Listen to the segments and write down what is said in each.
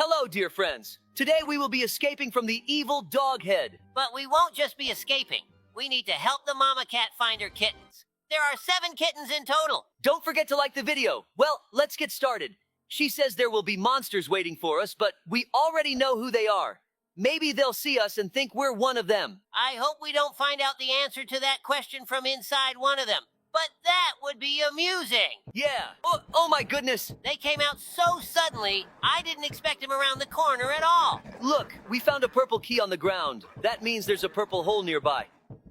Hello, dear friends. Today we will be escaping from the evil dog head. But we won't just be escaping. We need to help the mama cat find her kittens. There are 7 kittens in total. Don't forget to like the video. Well, let's get started. She says there will be monsters waiting for us, but we already know who they are. Maybe they'll see us and think we're one of them. I hope we don't find out the answer to that question from inside one of them. But that would be amusing. Yeah. Oh my goodness. They came out so suddenly, I didn't expect them around the corner at all. Look, we found a purple key on the ground. That means there's a purple hole nearby.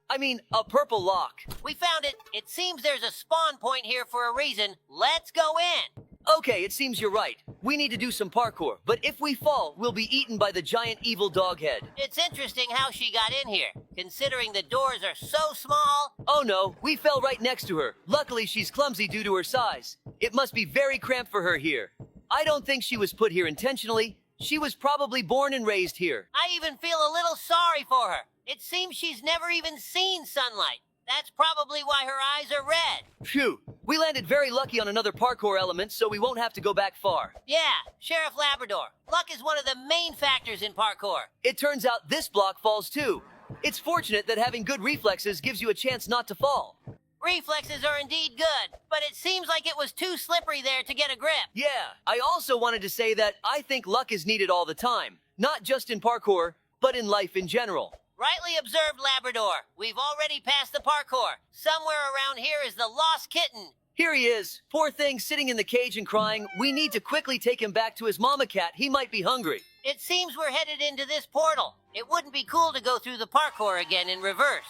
I mean, a purple lock. We found it. It seems there's a spawn point here for a reason. Let's go in. Okay, it seems you're right. We need to do some parkour, but if we fall, we'll be eaten by the giant evil dog head. It's interesting how she got in here, considering the doors are so small. Oh no, we fell right next to her. Luckily, she's clumsy due to her size. It must be very cramped for her here. I don't think she was put here intentionally. She was probably born and raised here. I even feel a little sorry for her. It seems she's never even seen sunlight. That's probably why her eyes are red. Phew, we landed very lucky on another parkour element, so we won't have to go back far. Yeah, Sheriff Labrador. Luck is one of the main factors in parkour. It turns out this block falls too. It's fortunate that having good reflexes gives you a chance not to fall. Reflexes are indeed good, but it seems like it was too slippery there to get a grip. Yeah, I also wanted to say that I think luck is needed all the time. Not just in parkour, but in life in general. Rightly observed, Labrador. We've already passed the parkour. Somewhere around here is the lost kitten. Here he is. Poor thing, sitting in the cage and crying. We need to quickly take him back to his mama cat. He might be hungry. It seems we're headed into this portal. It wouldn't be cool to go through the parkour again in reverse.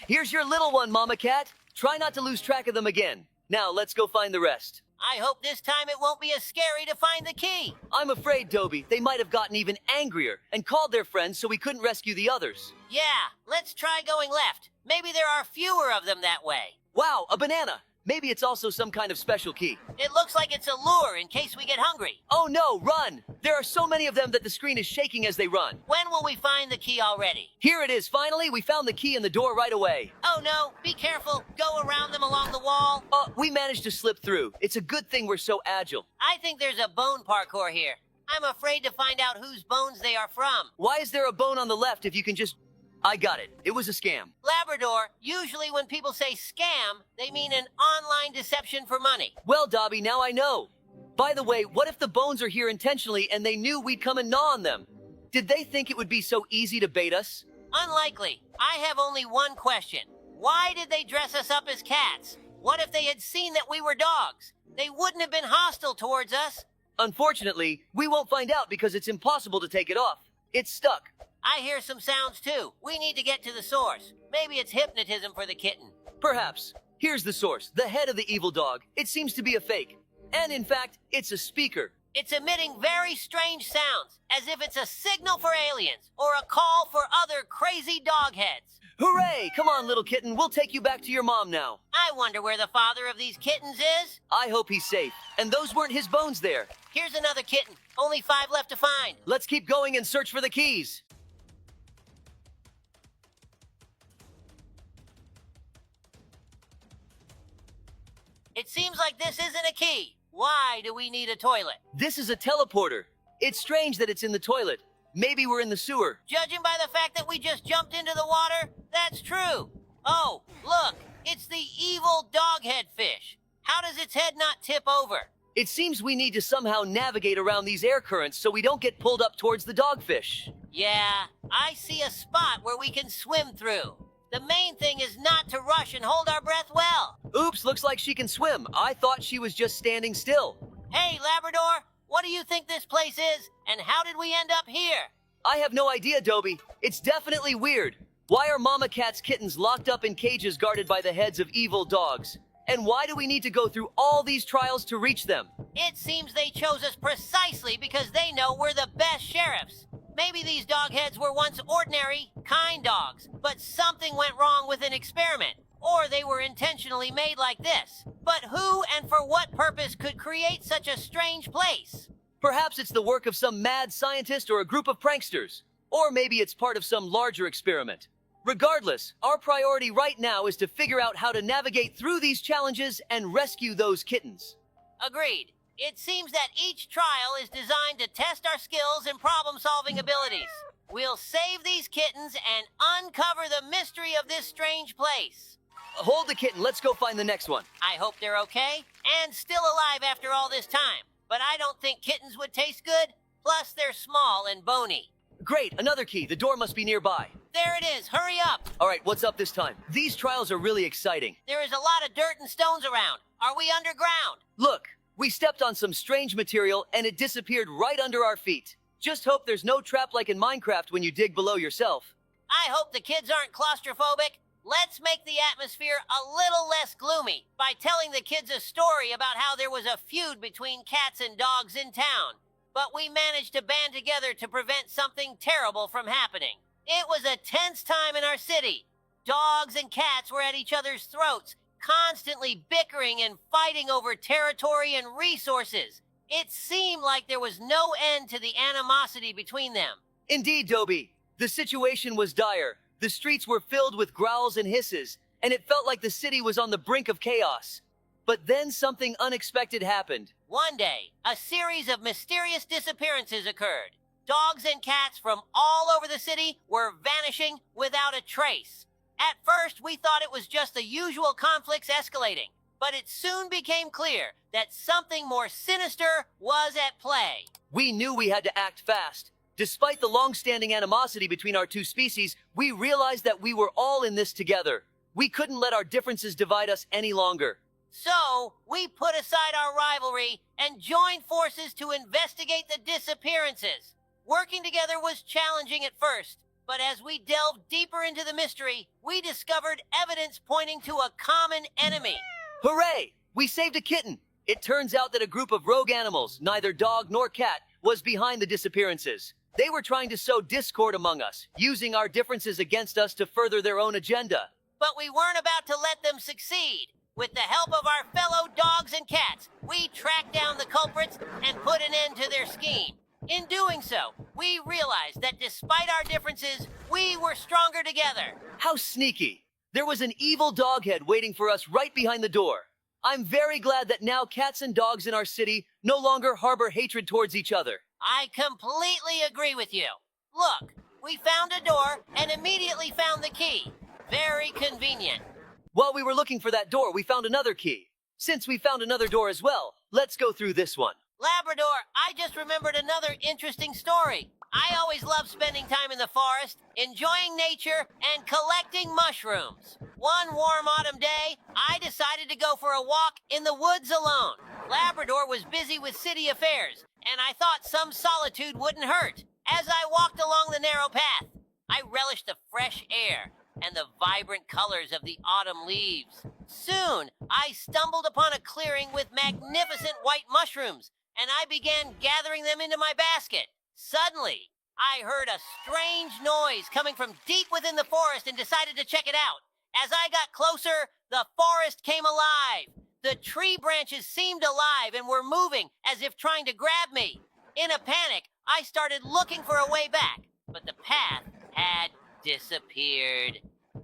Here's your little one, mama cat. Try not to lose track of them again. Now, let's go find the rest. I hope this time it won't be as scary to find the key. I'm afraid, Dobie, they might have gotten even angrier and called their friends so we couldn't rescue the others. Yeah, let's try going left. Maybe there are fewer of them that way. Wow, a banana. Maybe it's also some kind of special key. It looks like it's a lure in case we get hungry. Oh no, run! There are so many of them that the screen is shaking as they run. When will we find the key already? Here it is, finally. We found the key in the door right away. Oh no, be careful. Go around them along the wall. We managed to slip through. It's a good thing we're so agile. I think there's a bone parkour here. I'm afraid to find out whose bones they are from. Why is there a bone on the left if you can just... I got it. It was a scam. Labrador, usually when people say scam, they mean an online deception for money. Well, Dobie, now I know. By the way, what if the bones are here intentionally and they knew we'd come and gnaw on them? Did they think it would be so easy to bait us? Unlikely. I have only one question. Why did they dress us up as cats? What if they had seen that we were dogs? They wouldn't have been hostile towards us. Unfortunately, we won't find out because it's impossible to take it off. It's stuck. I hear some sounds too. We need to get to the source. Maybe it's hypnotism for the kitten. Perhaps. Here's the source, the head of the evil dog. It seems to be a fake. And in fact, it's a speaker. It's emitting very strange sounds, as if it's a signal for aliens, or a call for other crazy dog heads. Hooray! Come on, little kitten. We'll take you back to your mom now. I wonder where the father of these kittens is. I hope he's safe. And those weren't his bones there. Here's another kitten. Only 5 left to find. Let's keep going and search for the keys. It seems like this isn't a key. Why do we need a toilet? This is a teleporter. It's strange that it's in the toilet. Maybe we're in the sewer. Judging by the fact that we just jumped into the water, that's true. Oh, look, it's the evil doghead fish. How does its head not tip over? It seems we need to somehow navigate around these air currents so we don't get pulled up towards the dogfish. Yeah, I see a spot where we can swim through. The main thing is not to rush and hold our breath well. Oops, looks like she can swim. I thought she was just standing still. Hey, Labrador, what do you think this place is, and how did we end up here? I have no idea, Dobie. It's definitely weird. Why are mama cat's kittens locked up in cages guarded by the heads of evil dogs? And why do we need to go through all these trials to reach them? It seems they chose us precisely because they know we're the best sheriffs. Maybe these dogheads were once ordinary, kind dogs, but something went wrong with an experiment. Or they were intentionally made like this. But who and for what purpose could create such a strange place? Perhaps it's the work of some mad scientist or a group of pranksters. Or maybe it's part of some larger experiment. Regardless, our priority right now is to figure out how to navigate through these challenges and rescue those kittens. Agreed. It seems that each trial is designed to test our skills and problem-solving abilities. We'll save these kittens and uncover the mystery of this strange place. Hold the kitten, let's go find the next one. I hope they're okay and still alive after all this time. But I don't think kittens would taste good. Plus, they're small and bony. Great, another key. The door must be nearby. There it is. Hurry up. All right, what's up this time? These trials are really exciting. There is a lot of dirt and stones around. Are we underground? Look, we stepped on some strange material and it disappeared right under our feet. Just hope there's no trap like in Minecraft when you dig below yourself. I hope the kids aren't claustrophobic. Let's make the atmosphere a little less gloomy by telling the kids a story about how there was a feud between cats and dogs in town. But we managed to band together to prevent something terrible from happening. It was a tense time in our city. Dogs and cats were at each other's throats, constantly bickering and fighting over territory and resources. It seemed like there was no end to the animosity between them. Indeed, Dobie. The situation was dire. The streets were filled with growls and hisses, and it felt like the city was on the brink of chaos. But then something unexpected happened. One day, a series of mysterious disappearances occurred. Dogs and cats from all over the city were vanishing without a trace. At first, we thought it was just the usual conflicts escalating, but it soon became clear that something more sinister was at play. We knew we had to act fast. Despite the long-standing animosity between our two species, we realized that we were all in this together. We couldn't let our differences divide us any longer. So, we put aside our rivalry and joined forces to investigate the disappearances. Working together was challenging at first, but as we delved deeper into the mystery, we discovered evidence pointing to a common enemy. Hooray! We saved a kitten! It turns out that a group of rogue animals, neither dog nor cat, was behind the disappearances. They were trying to sow discord among us, using our differences against us to further their own agenda. But we weren't about to let them succeed. With the help of our fellow dogs and cats, we tracked down the culprits and put an end to their scheme. In doing so, we realized that despite our differences, we were stronger together. How sneaky! There was an evil doghead waiting for us right behind the door. I'm very glad that now cats and dogs in our city no longer harbor hatred towards each other. I completely agree with you. Look, we found a door and immediately found the key. Very convenient. While we were looking for that door, we found another key. Since we found another door as well, let's go through this one. Labrador, I just remembered another interesting story. I always love spending time in the forest, enjoying nature, and collecting mushrooms. One warm autumn day, I decided to go for a walk in the woods alone. Labrador was busy with city affairs, and I thought some solitude wouldn't hurt. As I walked along the narrow path, I relished the fresh air and the vibrant colors of the autumn leaves. Soon, I stumbled upon a clearing with magnificent white mushrooms, and I began gathering them into my basket. Suddenly, I heard a strange noise coming from deep within the forest and decided to check it out. As I got closer, the forest came alive. The tree branches seemed alive and were moving as if trying to grab me. In a panic, I started looking for a way back, but the path had disappeared.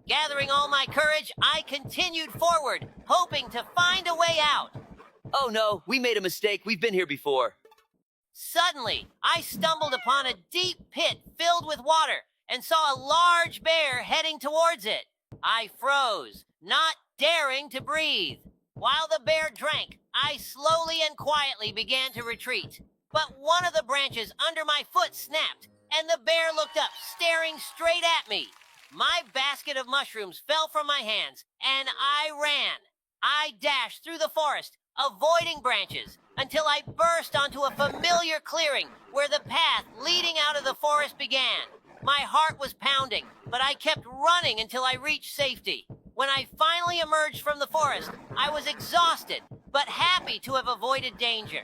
Gathering all my courage, I continued forward, hoping to find a way out. Oh no, we made a mistake. We've been here before. Suddenly, I stumbled upon a deep pit filled with water and saw a large bear heading towards it. I froze, not daring to breathe. While the bear drank, I slowly and quietly began to retreat. But one of the branches under my foot snapped, and the bear looked up, staring straight at me. My basket of mushrooms fell from my hands, and I ran. I dashed through the forest, avoiding branches, until I burst onto a familiar clearing where the path leading out of the forest began. My heart was pounding, but I kept running until I reached safety. When I finally emerged from the forest, I was exhausted, but happy to have avoided danger.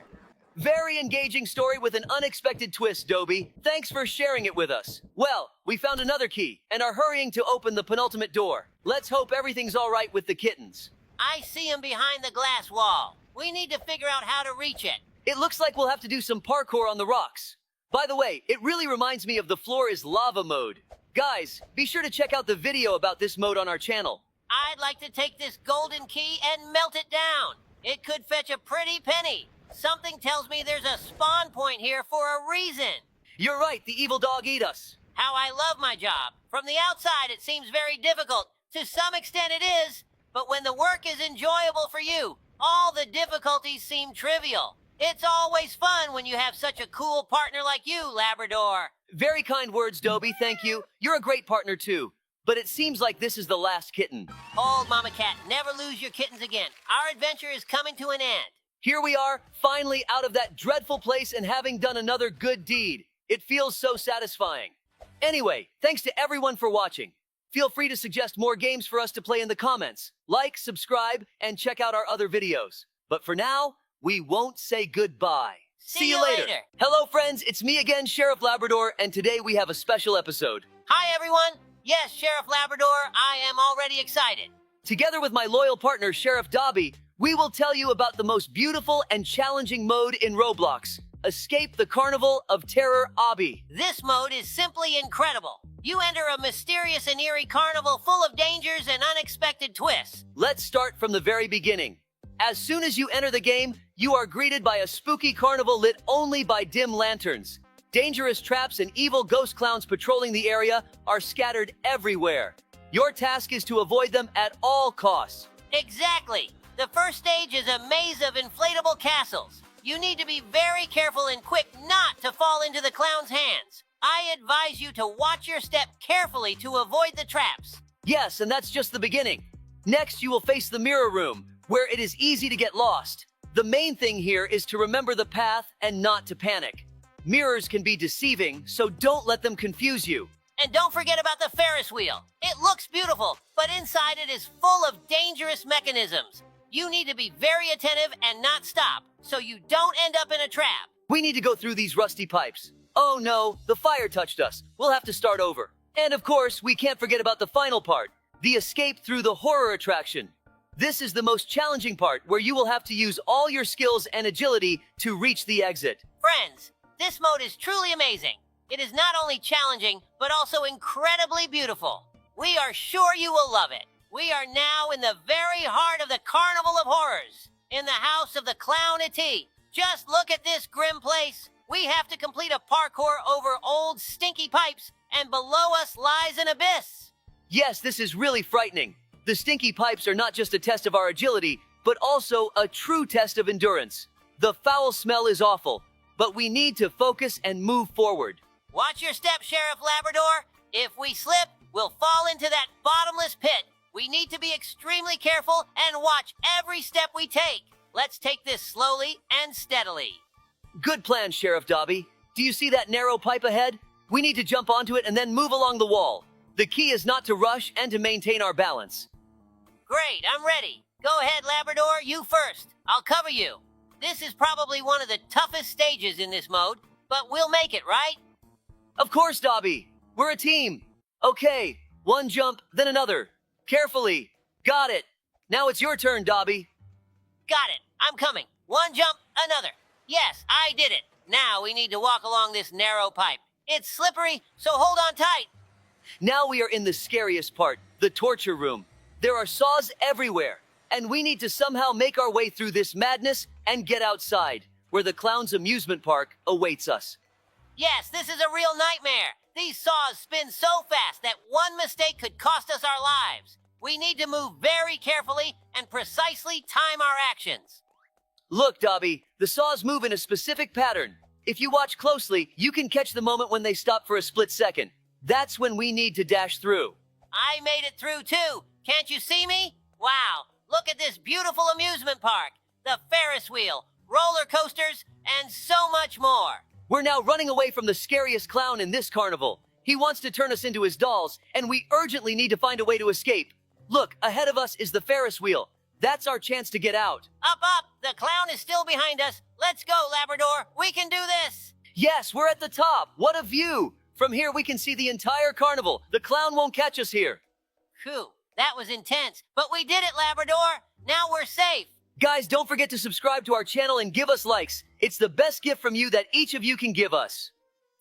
Very engaging story with an unexpected twist, Dobie. Thanks for sharing it with us. Well, we found another key and are hurrying to open the penultimate door. Let's hope everything's all right with the kittens. I see him behind the glass wall. We need to figure out how to reach it. It looks like we'll have to do some parkour on the rocks. By the way, it really reminds me of the floor is lava mode. Guys, be sure to check out the video about this mode on our channel. I'd like to take this golden key and melt it down. It could fetch a pretty penny. Something tells me there's a spawn point here for a reason. You're right, the evil dog ate us. How I love my job. From the outside, it seems very difficult. To some extent, it is. But when the work is enjoyable for you, all the difficulties seem trivial. It's always fun when you have such a cool partner like you, Labrador. Very kind words, Dobie, thank you. You're a great partner, too. But it seems like this is the last kitten. Old Mama Cat, never lose your kittens again. Our adventure is coming to an end. Here we are, finally out of that dreadful place and having done another good deed. It feels so satisfying. Anyway, thanks to everyone for watching. Feel free to suggest more games for us to play in the comments. Like, subscribe, and check out our other videos. But for now, we won't say goodbye. See you later. Hello, friends. It's me again, Sheriff Labrador, and today we have a special episode. Hi, everyone. Yes, Sheriff Labrador, I am already excited. Together with my loyal partner, Sheriff Dobie, we will tell you about the most beautiful and challenging mode in Roblox. Escape the Carnival of Terror Obby. This mode is simply incredible. You enter a mysterious and eerie carnival full of dangers and unexpected twists. Let's start from the very beginning. As soon as you enter the game, you are greeted by a spooky carnival lit only by dim lanterns. Dangerous traps and evil ghost clowns patrolling the area are scattered everywhere. Your task is to avoid them at all costs. Exactly. The first stage is a maze of inflatable castles. You need to be very careful and quick not to fall into the clown's hands. I advise you to watch your step carefully to avoid the traps. Yes, and that's just the beginning. Next, you will face the mirror room, where it is easy to get lost. The main thing here is to remember the path and not to panic. Mirrors can be deceiving, so don't let them confuse you. And don't forget about the Ferris wheel. It looks beautiful, but inside it is full of dangerous mechanisms. You need to be very attentive and not stop, so you don't end up in a trap. We need to go through these rusty pipes. Oh no, the fire touched us. We'll have to start over. And of course, we can't forget about the final part, the escape through the horror attraction. This is the most challenging part, where you will have to use all your skills and agility to reach the exit. Friends, this mode is truly amazing. It is not only challenging, but also incredibly beautiful. We are sure you will love it. We are now in the very heart of the Carnival of Horrors, in the house of the Clown-Ity. Just look at this grim place. We have to complete a parkour over old stinky pipes, and below us lies an abyss. Yes, this is really frightening. The stinky pipes are not just a test of our agility, but also a true test of endurance. The foul smell is awful, but we need to focus and move forward. Watch your step, Sheriff Labrador. If we slip, we'll fall into that bottomless pit. We need to be extremely careful and watch every step we take. Let's take this slowly and steadily. Good plan, Sheriff Dobie. Do you see that narrow pipe ahead? We need to jump onto it and then move along the wall. The key is not to rush and to maintain our balance. Great, I'm ready. Go ahead, Labrador, you first. I'll cover you. This is probably one of the toughest stages in this mode, but we'll make it, right? Of course, Dobie. We're a team. Okay, one jump, then another. Carefully. Got it. Now it's your turn, Dobie. Got it. I'm coming. One jump, another. Yes, I did it. Now we need to walk along this narrow pipe. It's slippery, so hold on tight. Now we are in the scariest part, the torture room. There are saws everywhere, and we need to somehow make our way through this madness and get outside, where the clown's amusement park awaits us. Yes, this is a real nightmare. These saws spin so fast that one mistake could cost us our lives. We need to move very carefully and precisely time our actions. Look, Dobie, the saws move in a specific pattern. If you watch closely, you can catch the moment when they stop for a split second. That's when we need to dash through. I made it through too. Can't you see me? Wow, look at this beautiful amusement park. The Ferris wheel, roller coasters, and so much more. We're now running away from the scariest clown in this carnival. He wants to turn us into his dolls, and we urgently need to find a way to escape. Look, ahead of us is the Ferris wheel. That's our chance to get out. Up, up! The clown is still behind us. Let's go, Labrador. We can do this. Yes, we're at the top. What a view! From here, we can see the entire carnival. The clown won't catch us here. Phew, that was intense. But we did it, Labrador. Now we're safe. Guys, don't forget to subscribe to our channel and give us likes. It's the best gift from you that each of you can give us.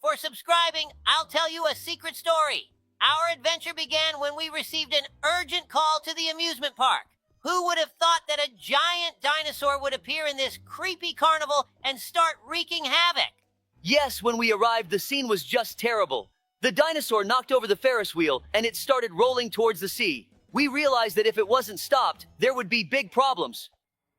For subscribing, I'll tell you a secret story. Our adventure began when we received an urgent call to the amusement park. Who would have thought that a giant dinosaur would appear in this creepy carnival and start wreaking havoc? Yes, when we arrived, the scene was just terrible. The dinosaur knocked over the Ferris wheel and it started rolling towards the sea. We realized that if it wasn't stopped, there would be big problems.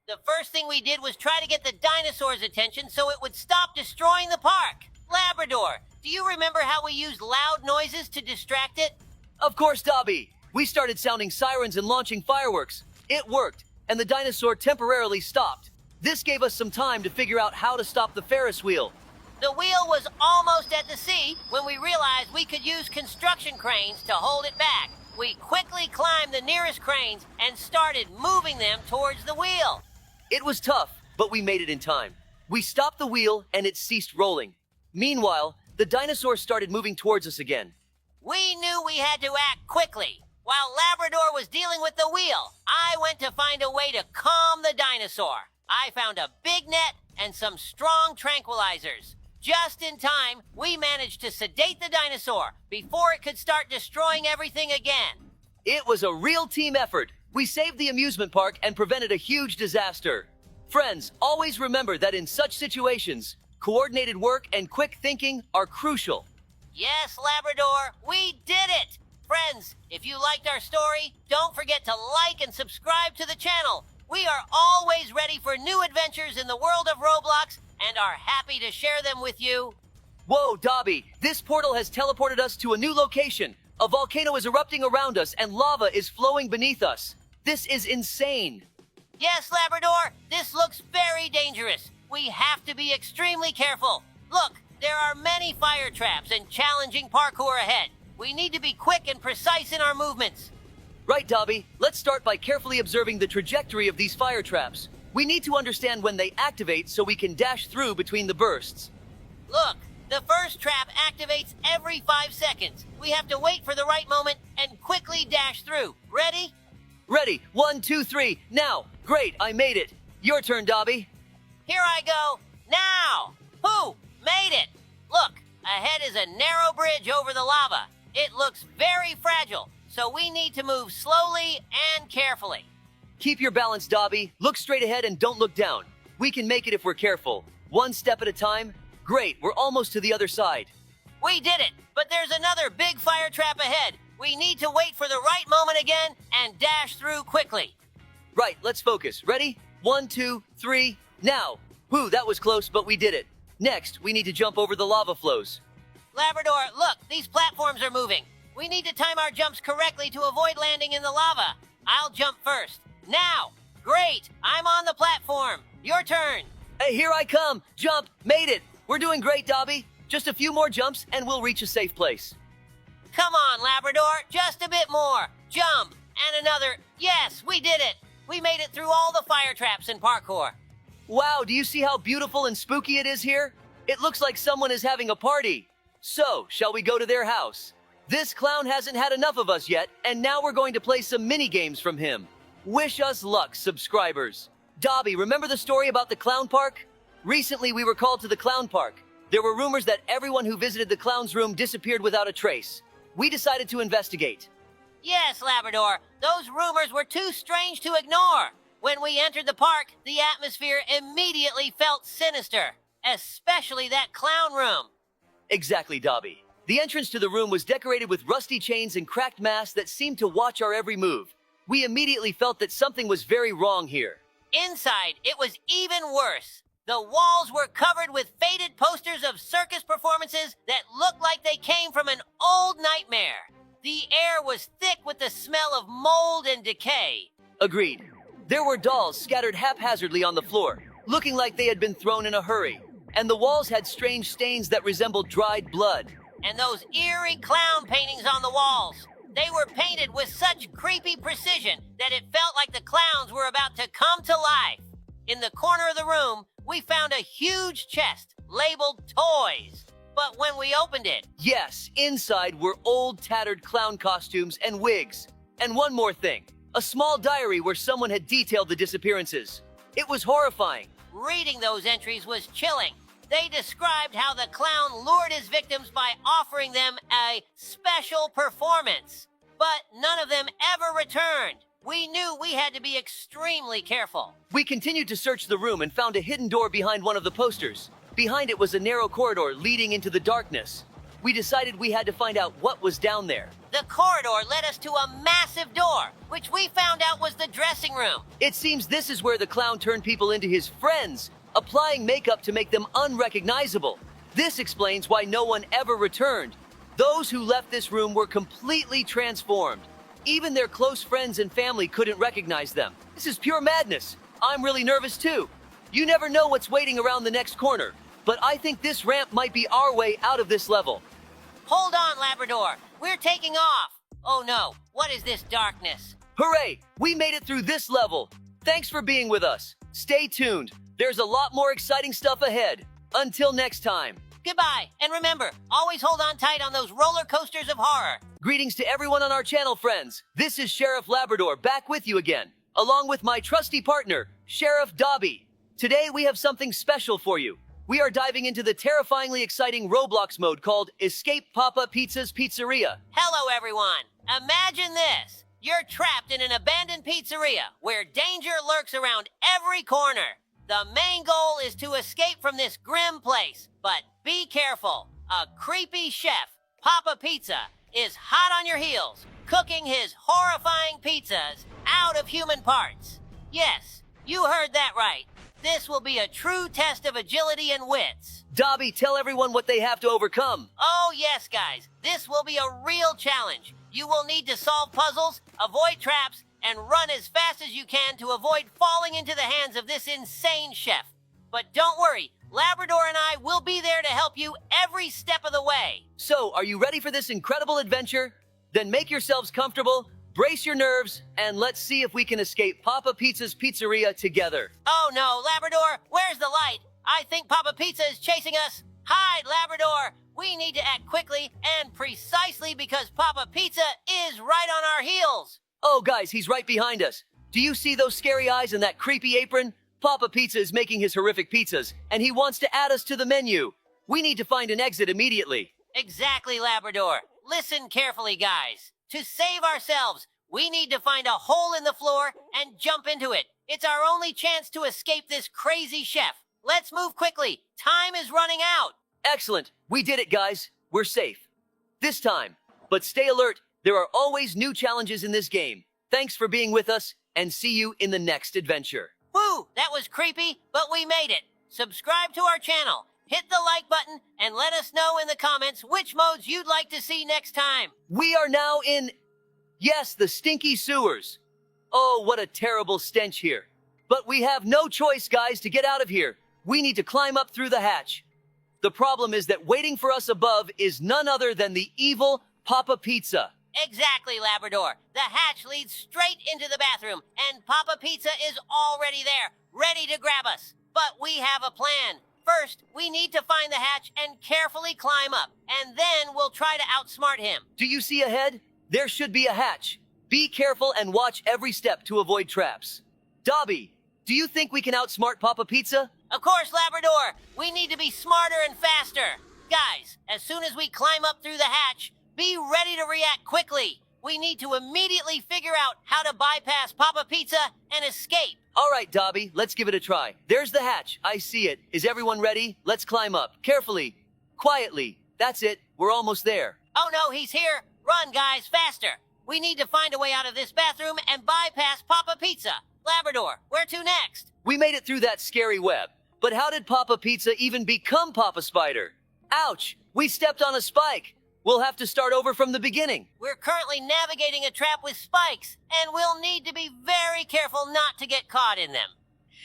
The first thing we did was try to get the dinosaur's attention so it would stop destroying the park. Labrador, do you remember how we used loud noises to distract it? Of course, Dobie. We started sounding sirens and launching fireworks. It worked, and the dinosaur temporarily stopped. This gave us some time to figure out how to stop the Ferris wheel. The wheel was almost at the sea when we realized we could use construction cranes to hold it back. We quickly climbed the nearest cranes and started moving them towards the wheel. It was tough, but we made it in time. We stopped the wheel and it ceased rolling. Meanwhile, the dinosaur started moving towards us again. We knew we had to act quickly. While Labrador was dealing with the wheel, I went to find a way to calm the dinosaur. I found a big net and some strong tranquilizers. Just in time, we managed to sedate the dinosaur before it could start destroying everything again. It was a real team effort. We saved the amusement park and prevented a huge disaster. Friends, always remember that in such situations, coordinated work and quick thinking are crucial. Yes, Labrador, we did it! Friends, if you liked our story, don't forget to like and subscribe to the channel. We are always ready for new adventures in the world of Roblox and are happy to share them with you. Whoa, Dobie, this portal has teleported us to a new location. A volcano is erupting around us and lava is flowing beneath us. This is insane. Yes, Labrador, this looks very dangerous. We have to be extremely careful. Look, there are many fire traps and challenging parkour ahead. We need to be quick and precise in our movements. Right, Dobie, let's start by carefully observing the trajectory of these fire traps. We need to understand when they activate so we can dash through between the bursts. Look, the first trap activates every 5 seconds. We have to wait for the right moment and quickly dash through. Ready? Ready, 1, 2, 3, now. Great, I made it. Your turn, Dobie. Here I go. Now! Who made it? Look, ahead is a narrow bridge over the lava. It looks very fragile, so we need to move slowly and carefully. Keep your balance, Dobie. Look straight ahead and don't look down. We can make it if we're careful. One step at a time. Great, we're almost to the other side. We did it, but there's another big fire trap ahead. We need to wait for the right moment again and dash through quickly. Right, let's focus. Ready? 1, 2, 3, now. Whew, that was close, but we did it. Next, we need to jump over the lava flows. Labrador, look, these platforms are moving. We need to time our jumps correctly to avoid landing in the lava. I'll jump first. Now! Great! I'm on the platform. Your turn. Hey, here I come. Jump. Made it. We're doing great, Dobie. Just a few more jumps and we'll reach a safe place. Come on, Labrador. Just a bit more. Jump. And another. Yes, we did it. We made it through all the fire traps and parkour. Wow, do you see how beautiful and spooky it is here? It looks like someone is having a party. So, shall we go to their house? This clown hasn't had enough of us yet, and now we're going to play some mini-games from him. Wish us luck, subscribers. Dobie, remember the story about the clown park? Recently, we were called to the clown park. There were rumors that everyone who visited the clown's room disappeared without a trace. We decided to investigate. Yes, Labrador. Those rumors were too strange to ignore. When we entered the park, the atmosphere immediately felt sinister, especially that clown room. Exactly, Dobie. The entrance to the room was decorated with rusty chains and cracked masks that seemed to watch our every move. We immediately felt that something was very wrong here. Inside, it was even worse. The walls were covered with faded posters of circus performances that looked like they came from an old nightmare. The air was thick with the smell of mold and decay. Agreed. There were dolls scattered haphazardly on the floor, looking like they had been thrown in a hurry. And the walls had strange stains that resembled dried blood. And those eerie clown paintings on the walls. They were painted with such creepy precision that it felt like the clowns were about to come to life. In the corner of the room, we found a huge chest labeled toys. But when we opened it... Yes, inside were old tattered clown costumes and wigs. And one more thing, a small diary where someone had detailed the disappearances. It was horrifying. Reading those entries was chilling. They described how the clown lured his victims by offering them a special performance. But none of them ever returned. We knew we had to be extremely careful. We continued to search the room and found a hidden door behind one of the posters. Behind it was a narrow corridor leading into the darkness. We decided we had to find out what was down there. The corridor led us to a massive door, which we found out was the dressing room. It seems this is where the clown turned people into his friends, applying makeup to make them unrecognizable. This explains why no one ever returned. Those who left this room were completely transformed. Even their close friends and family couldn't recognize them. This is pure madness. I'm really nervous too. You never know what's waiting around the next corner, but I think this ramp might be our way out of this level. Hold on, Labrador. We're taking off. Oh no, what is this darkness? Hooray! We made it through this level. Thanks for being with us. Stay tuned. There's a lot more exciting stuff ahead. Until next time. Goodbye, and remember, always hold on tight on those roller coasters of horror. Greetings to everyone on our channel, friends. This is Sheriff Labrador back with you again, along with my trusty partner, Sheriff Dobie. Today we have something special for you. We are diving into the terrifyingly exciting Roblox mode called Escape Papa Pizza's Pizzeria. Hello, everyone. Imagine this. You're trapped in an abandoned pizzeria where danger lurks around every corner. The main goal is to escape from this grim place, but be careful. A creepy chef, Papa Pizza, is hot on your heels, cooking his horrifying pizzas out of human parts. Yes, you heard that right. This will be a true test of agility and wits. Dobie, tell everyone what they have to overcome. Oh yes, guys. This will be a real challenge. You will need to solve puzzles, avoid traps, and run as fast as you can to avoid falling into the hands of this insane chef. But don't worry, Labrador and I will be there to help you every step of the way. So, are you ready for this incredible adventure? Then make yourselves comfortable, brace your nerves, and let's see if we can escape Papa Pizza's Pizzeria together. Oh no, Labrador, where's the light? I think Papa Pizza is chasing us. Hide, Labrador! We need to act quickly and precisely because Papa Pizza is right on our heels. Oh, guys, he's right behind us. Do you see those scary eyes and that creepy apron? Papa Pizza is making his horrific pizzas, and he wants to add us to the menu. We need to find an exit immediately. Exactly, Labrador. Listen carefully, guys. To save ourselves, we need to find a hole in the floor and jump into it. It's our only chance to escape this crazy chef. Let's move quickly. Time is running out. Excellent. We did it, guys. We're safe. This time. But stay alert. There are always new challenges in this game. Thanks for being with us, and see you in the next adventure. Woo, that was creepy, but we made it. Subscribe to our channel, hit the like button, and let us know in the comments which modes you'd like to see next time. We are now in, yes, the stinky sewers. Oh, what a terrible stench here. But we have no choice, guys, to get out of here. We need to climb up through the hatch. The problem is that waiting for us above is none other than the evil Papa Pizza. Exactly, Labrador. The hatch leads straight into the bathroom, and Papa Pizza is already there, ready to grab us. But we have a plan. First, we need to find the hatch and carefully climb up, and then we'll try to outsmart him. Do you see ahead? There should be a hatch. Be careful and watch every step to avoid traps. Dobie, do you think we can outsmart Papa Pizza? Of course, Labrador. We need to be smarter and faster. Guys, as soon as we climb up through the hatch, be ready to react quickly. We need to immediately figure out how to bypass Papa Pizza and escape. All right, Dobie, let's give it a try. There's the hatch. I see it. Is everyone ready? Let's climb up. Carefully. Quietly. That's it. We're almost there. Oh no, he's here. Run, guys, faster. We need to find a way out of this bathroom and bypass Papa Pizza. Labrador, where to next? We made it through that scary web. But how did Papa Pizza even become Papa Spider? Ouch! We stepped on a spike. We'll have to start over from the beginning. We're currently navigating a trap with spikes, and we'll need to be very careful not to get caught in them.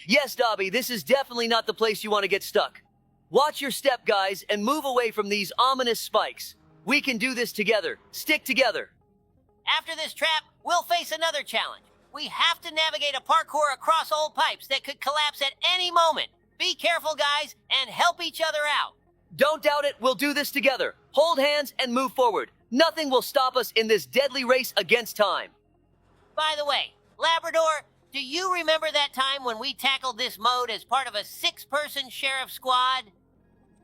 Yes, Dobie, this is definitely not the place you want to get stuck. Watch your step, guys, and move away from these ominous spikes. We can do this together. Stick together. After this trap, we'll face another challenge. We have to navigate a parkour across old pipes that could collapse at any moment. Be careful, guys, and help each other out. Don't doubt it, we'll do this together. Hold hands and move forward. Nothing will stop us in this deadly race against time. By the way, Labrador, do you remember that time when we tackled this mode as part of a 6-person sheriff squad?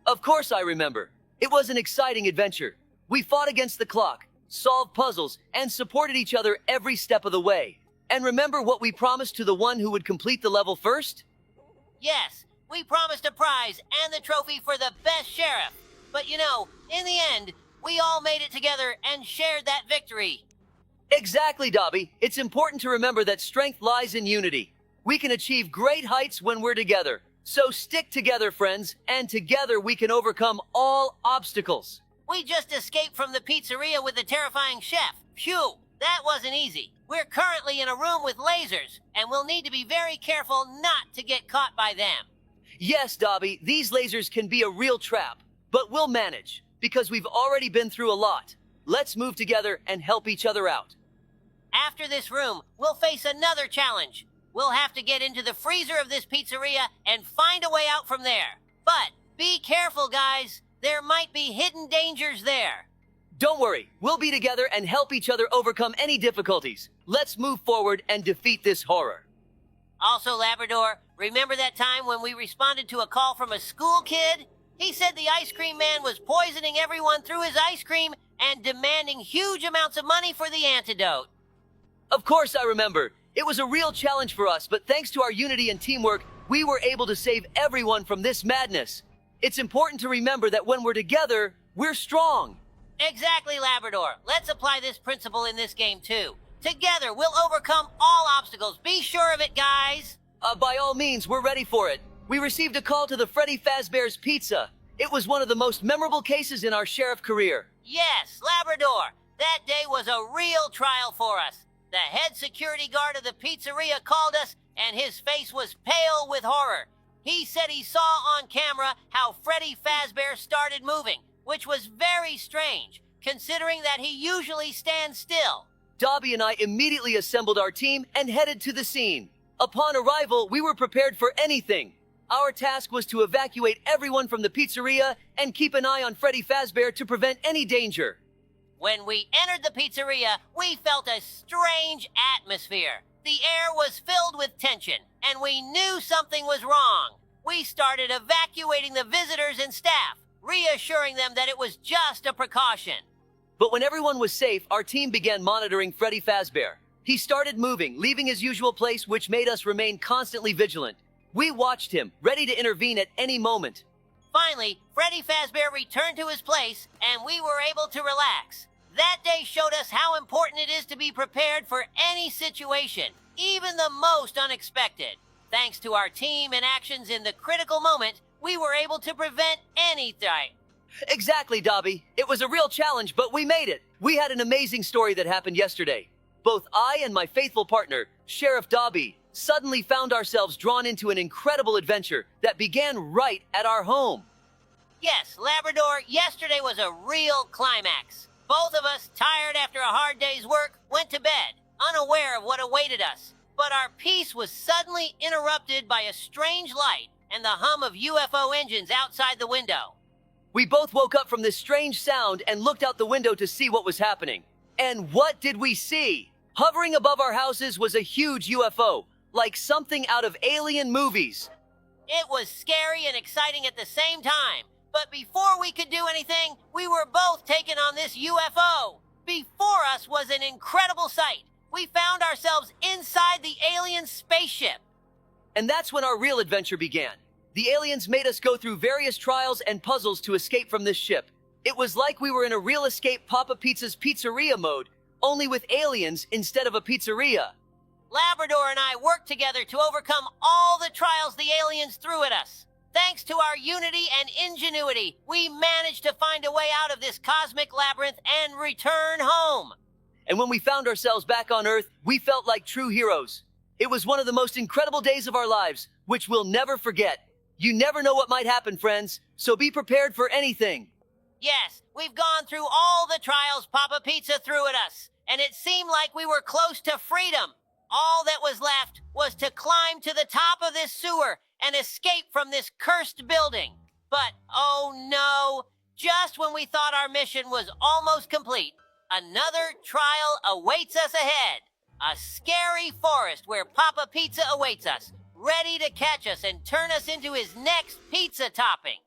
Of course I remember. It was an exciting adventure. We fought against the clock, solved puzzles, and supported each other every step of the way. And remember what we promised to the one who would complete the level first? Yes, we promised a prize and the trophy for the best sheriff. But you know, in the end, we all made it together and shared that victory. Exactly, Dobie. It's important to remember that strength lies in unity. We can achieve great heights when we're together. So stick together, friends, and together we can overcome all obstacles. We just escaped from the pizzeria with the terrifying chef. Phew, that wasn't easy. We're currently in a room with lasers, and we'll need to be very careful not to get caught by them. Yes, Dobie, these lasers can be a real trap, but we'll manage, because we've already been through a lot. Let's move together and help each other out. After this room, we'll face another challenge. We'll have to get into the freezer of this pizzeria and find a way out from there. But be careful, guys. There might be hidden dangers there. Don't worry, we'll be together and help each other overcome any difficulties. Let's move forward and defeat this horror. Also, Labrador, remember that time when we responded to a call from a school kid? He said the ice cream man was poisoning everyone through his ice cream and demanding huge amounts of money for the antidote. Of course I remember. It was a real challenge for us, but thanks to our unity and teamwork, we were able to save everyone from this madness. It's important to remember that when we're together, we're strong. Exactly, Labrador. Let's apply this principle in this game, too. Together, we'll overcome all obstacles. Be sure of it, guys. By all means, we're ready for it. We received a call to the Freddy Fazbear's Pizza. It was one of the most memorable cases in our sheriff career. Yes, Labrador. That day was a real trial for us. The head security guard of the pizzeria called us, and his face was pale with horror. He said he saw on camera how Freddy Fazbear started moving, which was very strange, considering that he usually stands still. Dobie and I immediately assembled our team and headed to the scene. Upon arrival, we were prepared for anything. Our task was to evacuate everyone from the pizzeria and keep an eye on Freddy Fazbear to prevent any danger. When we entered the pizzeria, we felt a strange atmosphere. The air was filled with tension, and we knew something was wrong. We started evacuating the visitors and staff, reassuring them that it was just a precaution. But when everyone was safe, our team began monitoring Freddy Fazbear. He started moving, leaving his usual place, which made us remain constantly vigilant. We watched him, ready to intervene at any moment. Finally, Freddy Fazbear returned to his place, and we were able to relax. That day showed us how important it is to be prepared for any situation, even the most unexpected. Thanks to our team and actions in the critical moment, we were able to prevent anything. Exactly, Dobie. It was a real challenge, but we made it. We had an amazing story that happened yesterday. Both I and my faithful partner, Sheriff Dobie, suddenly found ourselves drawn into an incredible adventure that began right at our home. Yes, Labrador, yesterday was a real climax. Both of us, tired after a hard day's work, went to bed, unaware of what awaited us. But our peace was suddenly interrupted by a strange light and the hum of UFO engines outside the window. We both woke up from this strange sound and looked out the window to see what was happening. And what did we see? Hovering above our houses was a huge UFO, like something out of alien movies. It was scary and exciting at the same time. But before we could do anything, we were both taken on this UFO. Before us was an incredible sight. We found ourselves inside the alien spaceship. And that's when our real adventure began. The aliens made us go through various trials and puzzles to escape from this ship. It was like we were in a real escape Papa Pizza's pizzeria mode, only with aliens instead of a pizzeria. Labrador and I worked together to overcome all the trials the aliens threw at us. Thanks to our unity and ingenuity, we managed to find a way out of this cosmic labyrinth and return home. And when we found ourselves back on Earth, we felt like true heroes. It was one of the most incredible days of our lives, which we'll never forget. You never know what might happen, friends, so be prepared for anything. Yes, we've gone through all the trials Papa Pizza threw at us, and it seemed like we were close to freedom. All that was left was to climb to the top of this sewer and escape from this cursed building. But, oh no, just when we thought our mission was almost complete, another trial awaits us ahead. A scary forest where Papa Pizza awaits us, ready to catch us and turn us into his next pizza topping.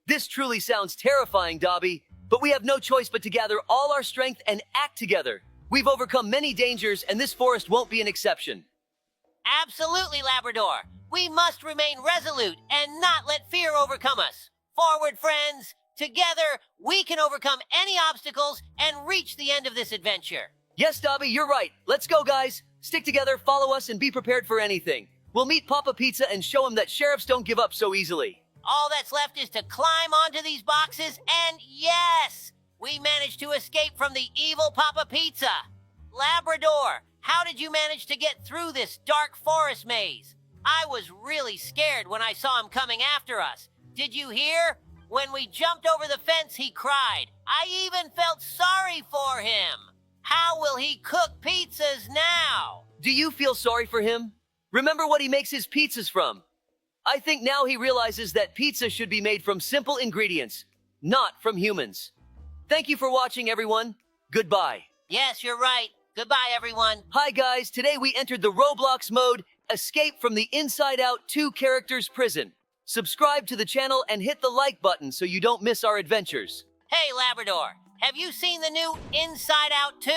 This truly sounds terrifying, Dobie, but we have no choice but to gather all our strength and act together. We've overcome many dangers, and this forest won't be an exception. Absolutely, Labrador. We must remain resolute and not let fear overcome us. Forward, friends. Together, we can overcome any obstacles and reach the end of this adventure. Yes, Dobby, you're right. Let's go, guys. Stick together, follow us, and be prepared for anything. We'll meet Papa Pizza and show him that sheriffs don't give up so easily. All that's left is to climb onto these boxes, and yes, we managed to escape from the evil Papa Pizza. Labrador, how did you manage to get through this dark forest maze? I was really scared when I saw him coming after us. Did you hear? When we jumped over the fence, he cried. I even felt sorry for him. How will he cook pizzas now? Do you feel sorry for him? Remember what he makes his pizzas from. I think now he realizes that pizza should be made from simple ingredients, not from humans. Thank you for watching, everyone. Goodbye. Yes, you're right. Goodbye, everyone. Hi, guys. Today we entered the Roblox mode, Escape from the Inside Out 2 characters prison. Subscribe to the channel and hit the like button so you don't miss our adventures. Hey, Labrador, have you seen the new Inside Out 2?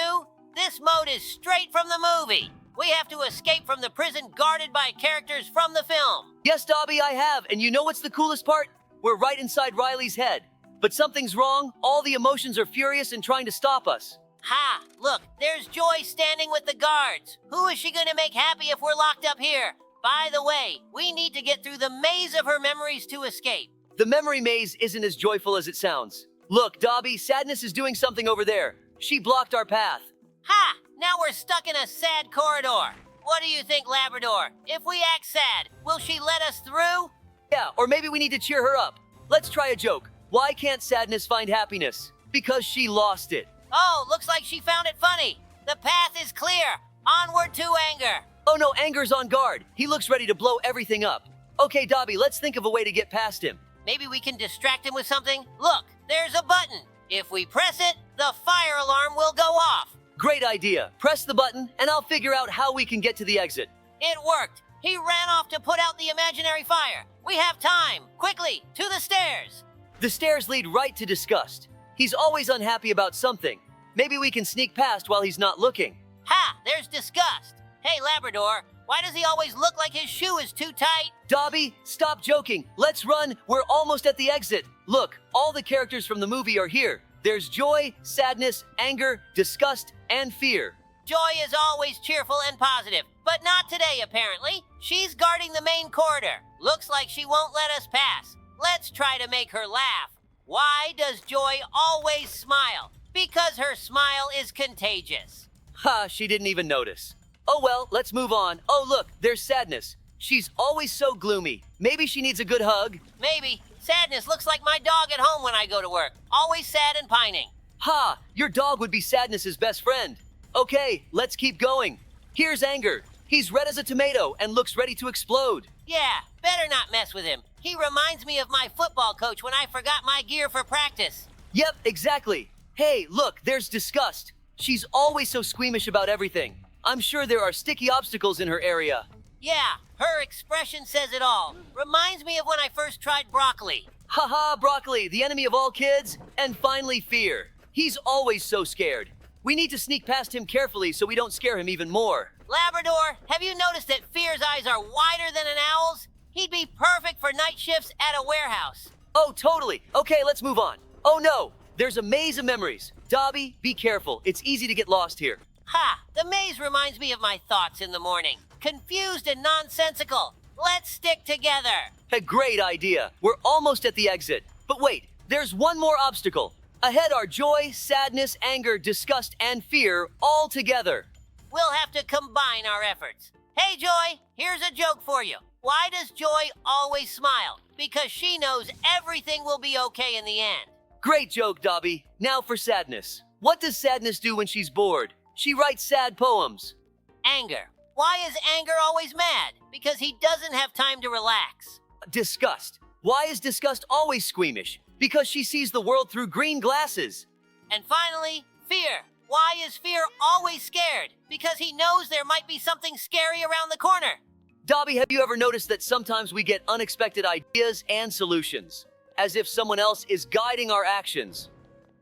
This mode is straight from the movie. We have to escape from the prison guarded by characters from the film. Yes, Dobby, I have. And you know what's the coolest part? We're right inside Riley's head. But something's wrong. All the emotions are furious and trying to stop us. Ha! Look, there's Joy standing with the guards. Who is she going to make happy if we're locked up here? By the way, we need to get through the maze of her memories to escape. The memory maze isn't as joyful as it sounds. Look, Dobby, Sadness is doing something over there. She blocked our path. Ha! Now we're stuck in a sad corridor. What do you think, Labrador? If we act sad, will she let us through? Yeah, or maybe we need to cheer her up. Let's try a joke. Why can't Sadness find happiness? Because she lost it. Oh, looks like she found it funny. The path is clear. Onward to anger. Oh no, Anger's on guard. He looks ready to blow everything up. Okay, Dobby, let's think of a way to get past him. Maybe we can distract him with something? Look, there's a button. If we press it, the fire alarm will go off. Great idea. Press the button, and I'll figure out how we can get to the exit. It worked. He ran off to put out the imaginary fire. We have time. Quickly, to the stairs. The stairs lead right to Disgust. He's always unhappy about something. Maybe we can sneak past while he's not looking. Ha! There's Disgust. Hey, Labrador, why does he always look like his shoe is too tight? Dobby, stop joking. Let's run. We're almost at the exit. Look, all the characters from the movie are here. There's joy, sadness, anger, disgust, and fear. Joy is always cheerful and positive, but not today, apparently. She's guarding the main corridor. Looks like she won't let us pass. Let's try to make her laugh. Why does Joy always smile? Because her smile is contagious. Ha, she didn't even notice. Oh well, let's move on. Oh look, there's Sadness. She's always so gloomy. Maybe she needs a good hug. Maybe. Sadness looks like my dog at home when I go to work. Always sad and pining. Ha, your dog would be Sadness's best friend. Okay, let's keep going. Here's Anger. He's red as a tomato and looks ready to explode. Yeah, better not mess with him. He reminds me of my football coach when I forgot my gear for practice. Yep, exactly. Hey, look, there's Disgust. She's always so squeamish about everything. I'm sure there are sticky obstacles in her area. Yeah, her expression says it all. Reminds me of when I first tried broccoli. Haha, Broccoli, the enemy of all kids. And finally, Fear. He's always so scared. We need to sneak past him carefully so we don't scare him even more. Labrador, have you noticed that Fear's eyes are wider than an owl's? He'd be perfect for night shifts at a warehouse. Oh, totally. Okay, let's move on. Oh no, there's a maze of memories. Dobby, be careful. It's easy to get lost here. Ha! The maze reminds me of my thoughts in the morning. Confused and nonsensical. Let's stick together. A great idea. We're almost at the exit. But wait, there's one more obstacle. Ahead are joy, sadness, anger, disgust, and fear all together. We'll have to combine our efforts. Hey, Joy, here's a joke for you. Why does Joy always smile? Because she knows everything will be okay in the end. Great joke, Dobby. Now for sadness. What does sadness do when she's bored? She writes sad poems. Anger. Why is Anger always mad? Because he doesn't have time to relax. Disgust. Why is Disgust always squeamish? Because she sees the world through green glasses. And finally, Fear. Why is Fear always scared? Because he knows there might be something scary around the corner. Dobby, have you ever noticed that sometimes we get unexpected ideas and solutions? As if someone else is guiding our actions.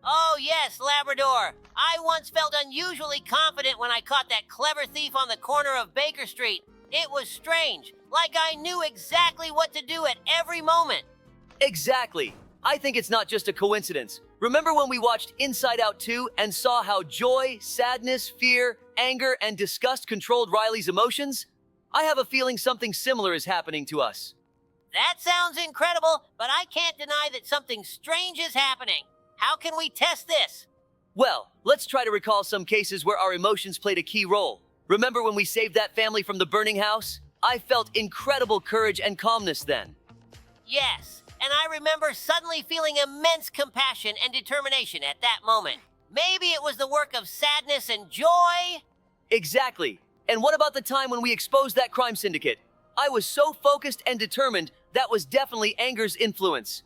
Oh, yes, Labrador. I once felt unusually confident when I caught that clever thief on the corner of Baker Street. It was strange, like I knew exactly what to do at every moment. Exactly. I think it's not just a coincidence. Remember when we watched Inside Out 2 and saw how joy, sadness, fear, anger, and disgust controlled Riley's emotions? I have a feeling something similar is happening to us. That sounds incredible, but I can't deny that something strange is happening. How can we test this? Well, let's try to recall some cases where our emotions played a key role. Remember when we saved that family from the burning house? I felt incredible courage and calmness then. Yes, and I remember suddenly feeling immense compassion and determination at that moment. Maybe it was the work of sadness and joy? Exactly. And what about the time when we exposed that crime syndicate? I was so focused and determined, that was definitely anger's influence.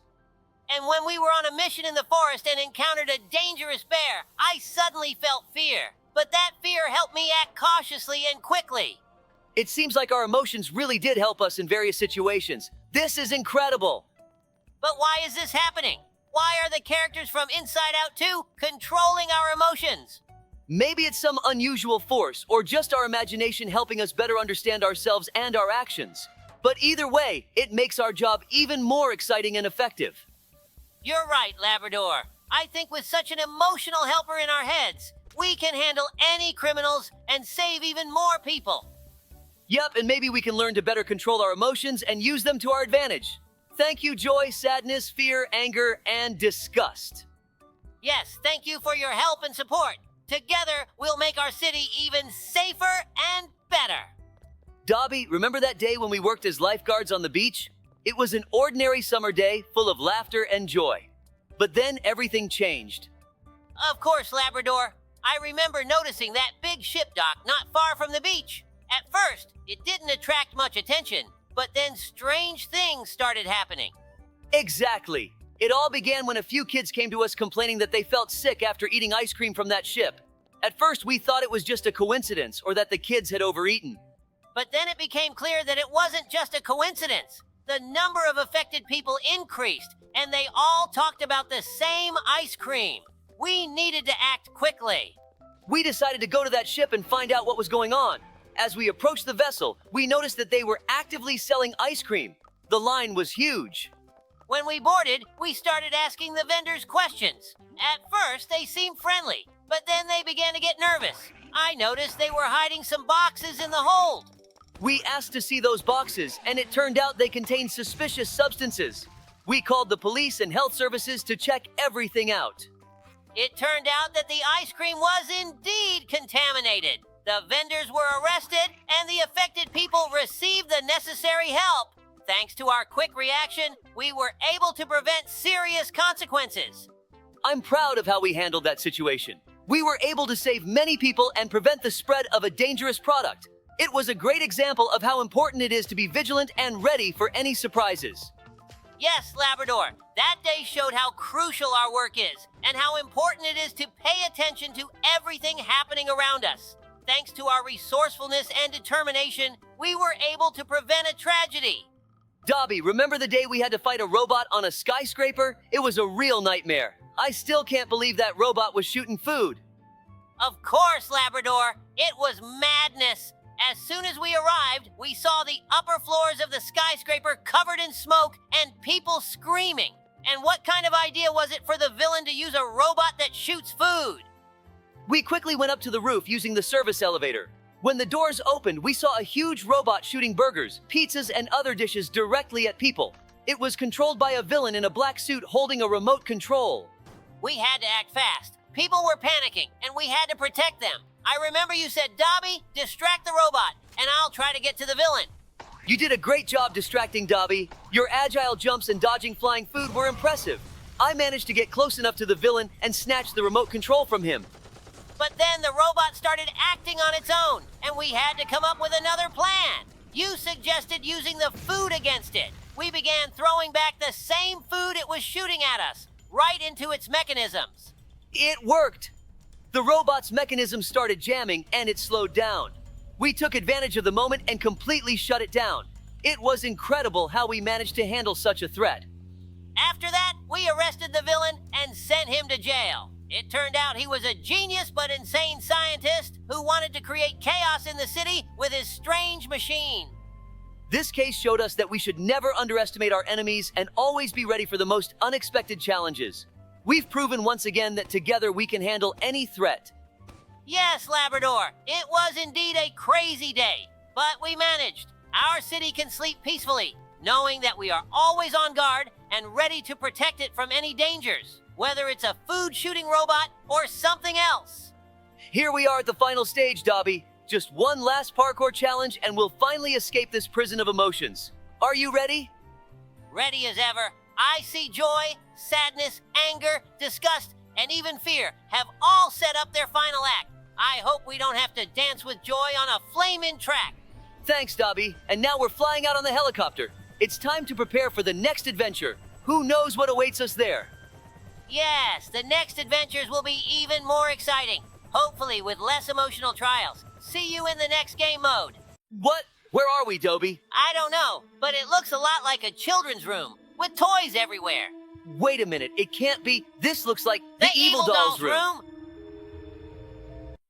And when we were on a mission in the forest and encountered a dangerous bear, I suddenly felt fear. But that fear helped me act cautiously and quickly. It seems like our emotions really did help us in various situations. This is incredible. But why is this happening? Why are the characters from Inside Out 2 controlling our emotions? Maybe it's some unusual force, or just our imagination helping us better understand ourselves and our actions. But either way, it makes our job even more exciting and effective. You're right, Labrador. I think with such an emotional helper in our heads, we can handle any criminals and save even more people. Yep, and maybe we can learn to better control our emotions and use them to our advantage. Thank you, joy, sadness, fear, anger, and disgust. Yes, thank you for your help and support. Together, we'll make our city even safer and better. Dobie, remember that day when we worked as lifeguards on the beach? It was an ordinary summer day full of laughter and joy. But then everything changed. Of course, Labrador. I remember noticing that big ship dock not far from the beach. At first, it didn't attract much attention, but then strange things started happening. Exactly. It all began when a few kids came to us complaining that they felt sick after eating ice cream from that ship. At first, we thought it was just a coincidence or that the kids had overeaten. But then it became clear that it wasn't just a coincidence. The number of affected people increased, and they all talked about the same ice cream. We needed to act quickly. We decided to go to that ship and find out what was going on. As we approached the vessel, we noticed that they were actively selling ice cream. The line was huge. When we boarded, we started asking the vendors questions. At first, they seemed friendly, but then they began to get nervous. I noticed they were hiding some boxes in the hold. We asked to see those boxes, and it turned out they contained suspicious substances. We called the police and health services to check everything out. It turned out that the ice cream was indeed contaminated. The vendors were arrested, and the affected people received the necessary help. Thanks to our quick reaction, we were able to prevent serious consequences. I'm proud of how we handled that situation. We were able to save many people and prevent the spread of a dangerous product. It was a great example of how important it is to be vigilant and ready for any surprises. Yes, Labrador, that day showed how crucial our work is and how important it is to pay attention to everything happening around us. Thanks to our resourcefulness and determination, we were able to prevent a tragedy. Dobie, remember the day we had to fight a robot on a skyscraper? It was a real nightmare. I still can't believe that robot was shooting food. Of course, Labrador. It was madness. As soon as we arrived, we saw the upper floors of the skyscraper covered in smoke and people screaming. And what kind of idea was it for the villain to use a robot that shoots food? We quickly went up to the roof using the service elevator. When the doors opened, we saw a huge robot shooting burgers, pizzas, and other dishes directly at people. It was controlled by a villain in a black suit holding a remote control. We had to act fast. People were panicking, and we had to protect them. I remember you said, Dobie, distract the robot, and I'll try to get to the villain. You did a great job distracting Dobie. Your agile jumps and dodging flying food were impressive. I managed to get close enough to the villain and snatch the remote control from him. But then the robot started acting on its own, and we had to come up with another plan. You suggested using the food against it. We began throwing back the same food it was shooting at us, right into its mechanisms. It worked! The robot's mechanism started jamming and it slowed down. We took advantage of the moment and completely shut it down. It was incredible how we managed to handle such a threat. After that, we arrested the villain and sent him to jail. It turned out he was a genius but insane scientist who wanted to create chaos in the city with his strange machine. This case showed us that we should never underestimate our enemies and always be ready for the most unexpected challenges. We've proven once again that together we can handle any threat. Yes, Labrador, it was indeed a crazy day, but we managed. Our city can sleep peacefully, knowing that we are always on guard and ready to protect it from any dangers, whether it's a food-shooting robot or something else. Here we are at the final stage, Dobie. Just one last parkour challenge and we'll finally escape this prison of emotions. Are you ready? Ready as ever. I see joy, sadness, anger, disgust, and even fear have all set up their final act. I hope we don't have to dance with joy on a flaming track. Thanks, Dobie. And now we're flying out on the helicopter. It's time to prepare for the next adventure. Who knows what awaits us there? Yes, the next adventures will be even more exciting, hopefully with less emotional trials. See you in the next game mode. What? Where are we, Dobie? I don't know, but it looks a lot like a children's room, with toys everywhere. Wait a minute, it can't be. This looks like the Evil Doll's room.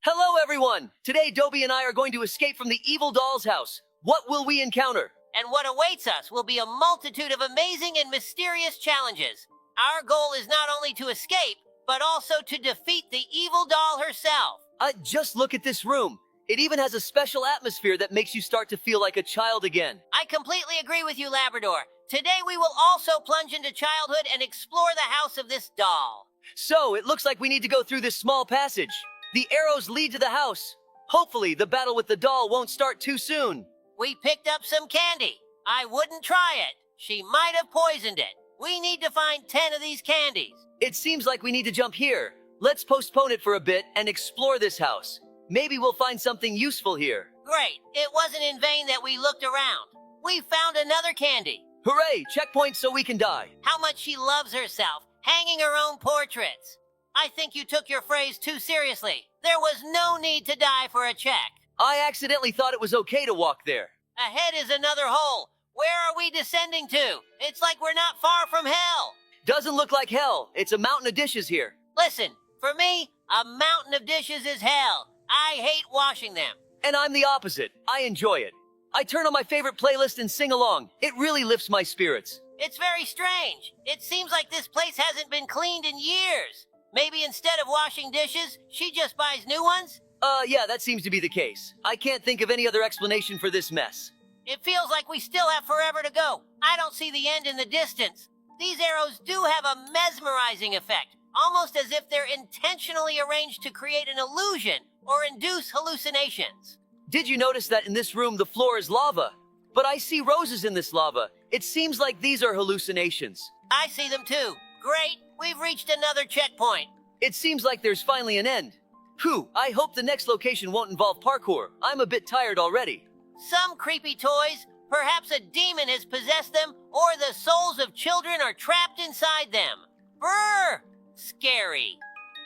Hello, everyone! Today, Dobie and I are going to escape from the Evil Doll's house. What will we encounter? And what awaits us will be a multitude of amazing and mysterious challenges. Our goal is not only to escape, but also to defeat the Evil Doll herself. Just look at this room. It even has a special atmosphere that makes you start to feel like a child again. I completely agree with you, Labrador. Today we will also plunge into childhood and explore the house of this doll. So, it looks like we need to go through this small passage. The arrows lead to the house. Hopefully, the battle with the doll won't start too soon. We picked up some candy. I wouldn't try it. She might have poisoned it. We need to find 10 of these candies. It seems like we need to jump here. Let's postpone it for a bit and explore this house. Maybe we'll find something useful here. Great. It wasn't in vain that we looked around. We found another candy. Hooray! Checkpoint so we can die. How much she loves herself, hanging her own portraits. I think you took your phrase too seriously. There was no need to die for a check. I accidentally thought it was okay to walk there. Ahead is another hole. Where are we descending to? It's like we're not far from hell. Doesn't look like hell. It's a mountain of dishes here. Listen, for me, a mountain of dishes is hell. I hate washing them. And I'm the opposite. I enjoy it. I turn on my favorite playlist and sing along. It really lifts my spirits. It's very strange. It seems like this place hasn't been cleaned in years. Maybe instead of washing dishes, she just buys new ones? Yeah, that seems to be the case. I can't think of any other explanation for this mess. It feels like we still have forever to go. I don't see the end in the distance. These arrows do have a mesmerizing effect, almost as if they're intentionally arranged to create an illusion or induce hallucinations. Did you notice that in this room the floor is lava? But I see roses in this lava. It seems like these are hallucinations. I see them too. Great, we've reached another checkpoint. It seems like there's finally an end. Phew, I hope the next location won't involve parkour. I'm a bit tired already. Some creepy toys, perhaps a demon has possessed them, or the souls of children are trapped inside them. Brr! Scary.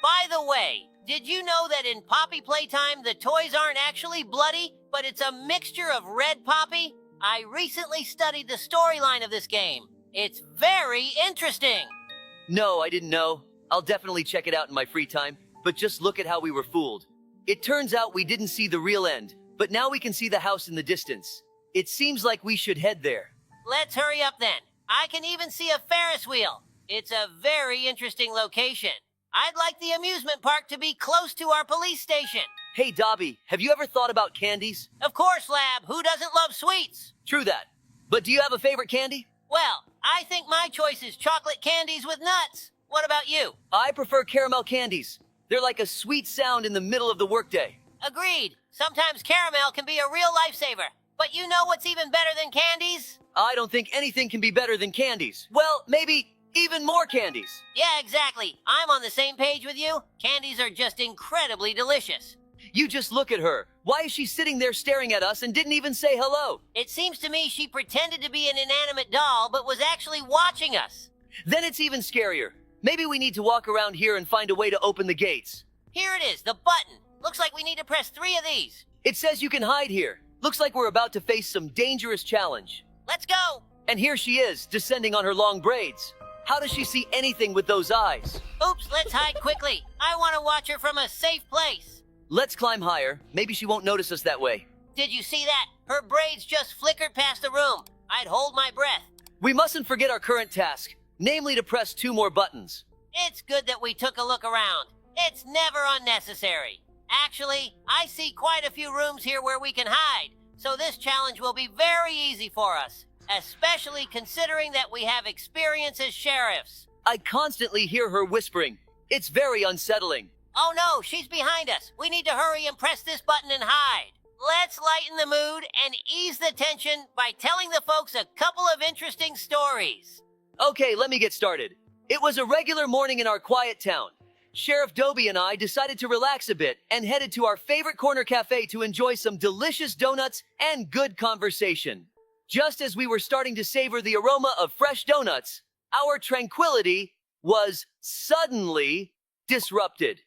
By the way, did you know that in Poppy Playtime, the toys aren't actually bloody, but it's a mixture of red Poppy? I recently studied the storyline of this game. It's very interesting. No, I didn't know. I'll definitely check it out in my free time, but just look at how we were fooled. It turns out we didn't see the real end, but now we can see the house in the distance. It seems like we should head there. Let's hurry up then. I can even see a Ferris wheel. It's a very interesting location. I'd like the amusement park to be close to our police station. Hey, Dobie, have you ever thought about candies? Of course, Lab. Who doesn't love sweets? True that. But do you have a favorite candy? Well, I think my choice is chocolate candies with nuts. What about you? I prefer caramel candies. They're like a sweet sound in the middle of the workday. Agreed. Sometimes caramel can be a real lifesaver. But you know what's even better than candies? I don't think anything can be better than candies. Well, maybe even more candies. Yeah, exactly. I'm on the same page with you. Candies are just incredibly delicious. You just look at her. Why is she sitting there staring at us and didn't even say hello? It seems to me she pretended to be an inanimate doll, but was actually watching us. Then it's even scarier. Maybe we need to walk around here and find a way to open the gates. Here it is, the button. Looks like we need to press 3 of these. It says you can hide here. Looks like we're about to face some dangerous challenge. Let's go. And here she is, descending on her long braids. How does she see anything with those eyes? Oops, let's hide quickly. I want to watch her from a safe place. Let's climb higher. Maybe she won't notice us that way. Did you see that? Her braids just flickered past the room. I'd hold my breath. We mustn't forget our current task, namely to press 2 more buttons. It's good that we took a look around. It's never unnecessary. Actually, I see quite a few rooms here where we can hide, so this challenge will be very easy for us, especially considering that we have experience as sheriffs. I constantly hear her whispering. It's very unsettling. Oh no, she's behind us. We need to hurry and press this button and hide. Let's lighten the mood and ease the tension by telling the folks a couple of interesting stories. Okay, let me get started. It was a regular morning in our quiet town. Sheriff Dobie and I decided to relax a bit and headed to our favorite corner cafe to enjoy some delicious donuts and good conversation. Just as we were starting to savor the aroma of fresh donuts, our tranquility was suddenly disrupted.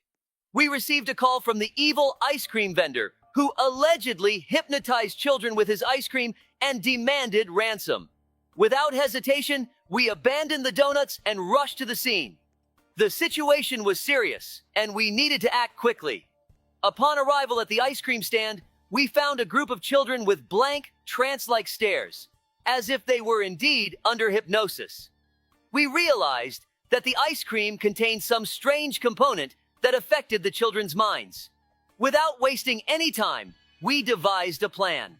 We received a call from the evil ice cream vendor who allegedly hypnotized children with his ice cream and demanded ransom. Without hesitation, we abandoned the donuts and rushed to the scene. The situation was serious, and we needed to act quickly. Upon arrival at the ice cream stand, we found a group of children with blank, trance-like stares, as if they were indeed under hypnosis. We realized that the ice cream contained some strange component that affected the children's minds. Without wasting any time, we devised a plan.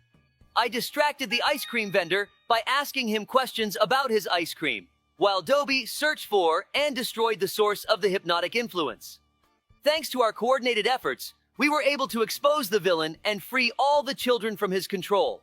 I distracted the ice cream vendor by asking him questions about his ice cream, while Dobie searched for and destroyed the source of the hypnotic influence. Thanks to our coordinated efforts, we were able to expose the villain and free all the children from his control.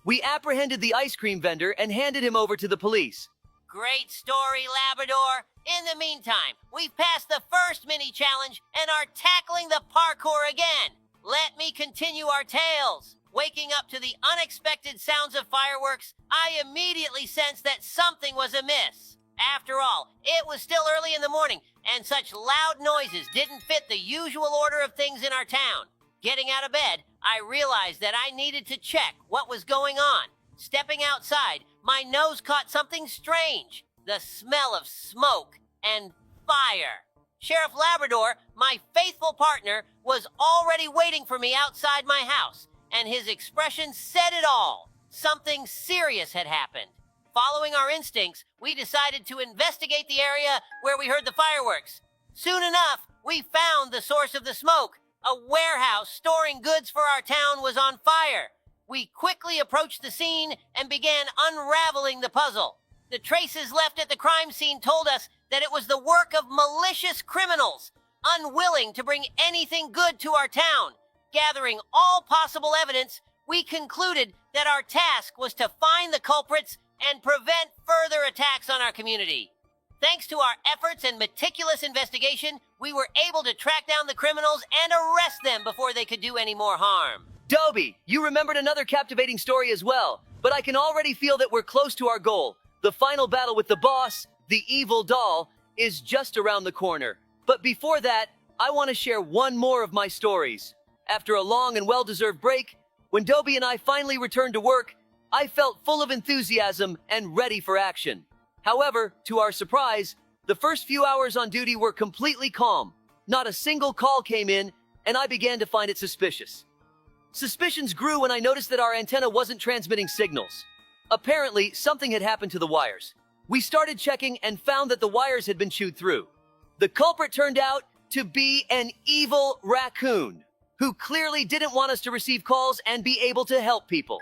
We apprehended the ice cream vendor and handed him over to the police. Great story, Labrador. In the meantime, we've passed the first mini-challenge and are tackling the parkour again. Let me continue our tales. Waking up to the unexpected sounds of fireworks, I immediately sensed that something was amiss. After all, it was still early in the morning, and such loud noises didn't fit the usual order of things in our town. Getting out of bed, I realized that I needed to check what was going on. Stepping outside, my nose caught something strange. The smell of smoke and fire. Sheriff Labrador, my faithful partner, was already waiting for me outside my house, and his expression said it all. Something serious had happened. Following our instincts, we decided to investigate the area where we heard the fireworks. Soon enough, we found the source of the smoke. A warehouse storing goods for our town was on fire. We quickly approached the scene and began unraveling the puzzle. The traces left at the crime scene told us that it was the work of malicious criminals, unwilling to bring anything good to our town. Gathering all possible evidence, we concluded that our task was to find the culprits and prevent further attacks on our community. Thanks to our efforts and meticulous investigation, we were able to track down the criminals and arrest them before they could do any more harm. Dobie, you remembered another captivating story as well, but I can already feel that we're close to our goal. The final battle with the boss, the evil doll, is just around the corner. But before that, I want to share one more of my stories. After a long and well-deserved break, when Dobie and I finally returned to work, I felt full of enthusiasm and ready for action. However, to our surprise, the first few hours on duty were completely calm. Not a single call came in, and I began to find it suspicious. Suspicions grew when I noticed that our antenna wasn't transmitting signals. Apparently, something had happened to the wires. We started checking and found that the wires had been chewed through. The culprit turned out to be an evil raccoon, who clearly didn't want us to receive calls and be able to help people.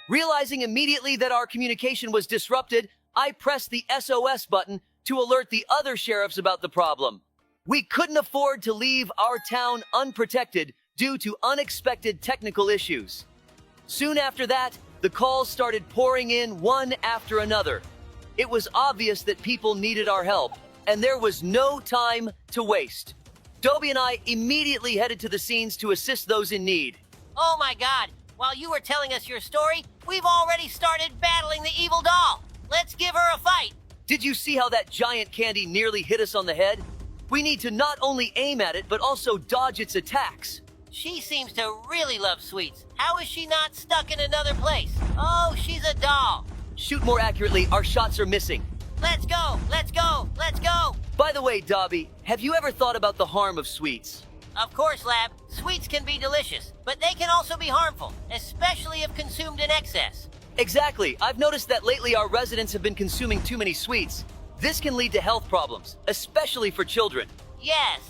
Realizing immediately that our communication was disrupted, I pressed the SOS button to alert the other sheriffs about the problem. We couldn't afford to leave our town unprotected due to unexpected technical issues. Soon after that, the calls started pouring in one after another. It was obvious that people needed our help, and there was no time to waste. Dobie and I immediately headed to the scenes to assist those in need. Oh my God, while you were telling us your story, we've already started battling the evil doll. Let's give her a fight. Did you see how that giant candy nearly hit us on the head? We need to not only aim at it, but also dodge its attacks. She seems to really love sweets. How is she not stuck in another place? Oh, she's a doll. Shoot more accurately, our shots are missing. Let's go! Let's go! Let's go! By the way, Dobie, have you ever thought about the harm of sweets? Of course, Lab. Sweets can be delicious, but they can also be harmful, especially if consumed in excess. Exactly. I've noticed that lately our residents have been consuming too many sweets. This can lead to health problems, especially for children. Yes,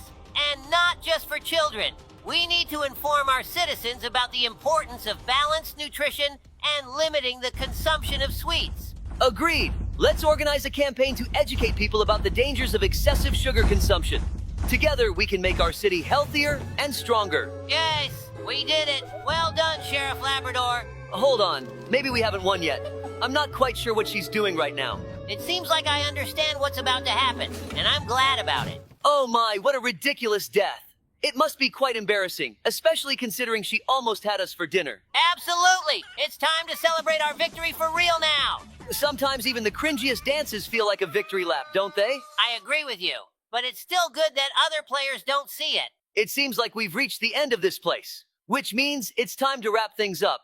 and not just for children. We need to inform our citizens about the importance of balanced nutrition and limiting the consumption of sweets. Agreed. Let's organize a campaign to educate people about the dangers of excessive sugar consumption. Together, we can make our city healthier and stronger. Yes, we did it. Well done, Sheriff Labrador. Hold on. Maybe we haven't won yet. I'm not quite sure what she's doing right now. It seems like I understand what's about to happen, and I'm glad about it. Oh my, what a ridiculous death. It must be quite embarrassing, especially considering she almost had us for dinner. Absolutely! It's time to celebrate our victory for real now! Sometimes even the cringiest dances feel like a victory lap, don't they? I agree with you, but it's still good that other players don't see it. It seems like we've reached the end of this place, which means it's time to wrap things up.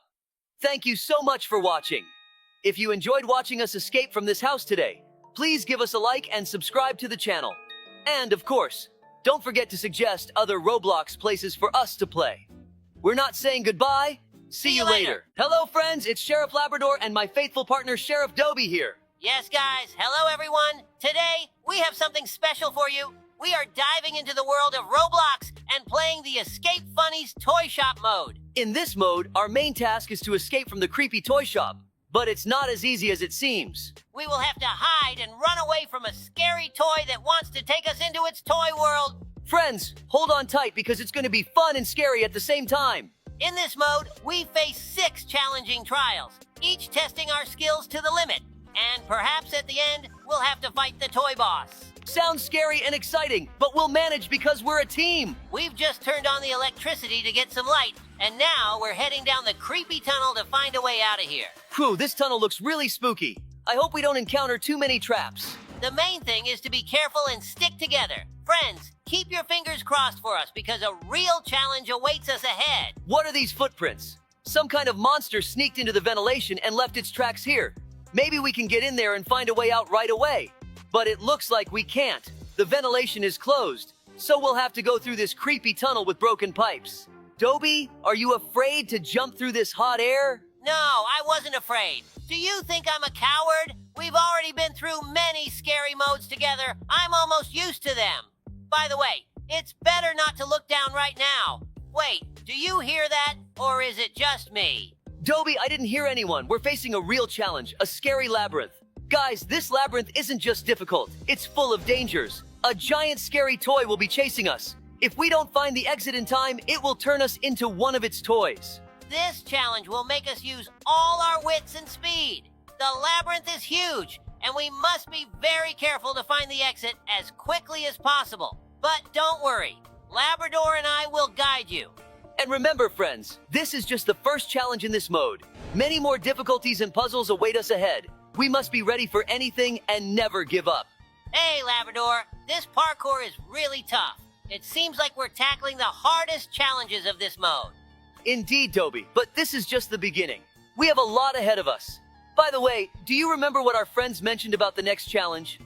Thank you so much for watching. If you enjoyed watching us escape from this house today, please give us a like and subscribe to the channel. And of course, don't forget to suggest other Roblox places for us to play. We're not saying goodbye. See you later. Hello, friends. It's Sheriff Labrador and my faithful partner, Sheriff Dobie here. Yes, guys. Hello, everyone. Today, we have something special for you. We are diving into the world of Roblox and playing the Escape Funnies Toy Shop mode. In this mode, our main task is to escape from the creepy toy shop. But it's not as easy as it seems. We will have to hide and run away from a scary toy that wants to take us into its toy world. Friends, hold on tight because it's going to be fun and scary at the same time. In this mode, we face 6 challenging trials, each testing our skills to the limit. And perhaps at the end, we'll have to fight the toy boss. Sounds scary and exciting, but we'll manage because we're a team. We've just turned on the electricity to get some light, and now we're heading down the creepy tunnel to find a way out of here. Whew, this tunnel looks really spooky. I hope we don't encounter too many traps. The main thing is to be careful and stick together. Friends, keep your fingers crossed for us because a real challenge awaits us ahead. What are these footprints? Some kind of monster sneaked into the ventilation and left its tracks here. Maybe we can get in there and find a way out right away. But it looks like we can't. The ventilation is closed, so we'll have to go through this creepy tunnel with broken pipes. Dobie, are you afraid to jump through this hot air? No, I wasn't afraid. Do you think I'm a coward? We've already been through many scary modes together. I'm almost used to them. By the way, it's better not to look down right now. Wait, do you hear that? Or is it just me? Dobie, I didn't hear anyone. We're facing a real challenge, a scary labyrinth. Guys, this labyrinth isn't just difficult, it's full of dangers. A giant scary toy will be chasing us. If we don't find the exit in time, it will turn us into one of its toys. This challenge will make us use all our wits and speed. The labyrinth is huge, and we must be very careful to find the exit as quickly as possible. But don't worry, Labrador and I will guide you. And remember, friends, this is just the first challenge in this mode. Many more difficulties and puzzles await us ahead. We must be ready for anything and never give up. Hey, Labrador, this parkour is really tough. It seems like we're tackling the hardest challenges of this mode. Indeed, Dobie, but this is just the beginning. We have a lot ahead of us. By the way, do you remember what our friends mentioned about the next challenge?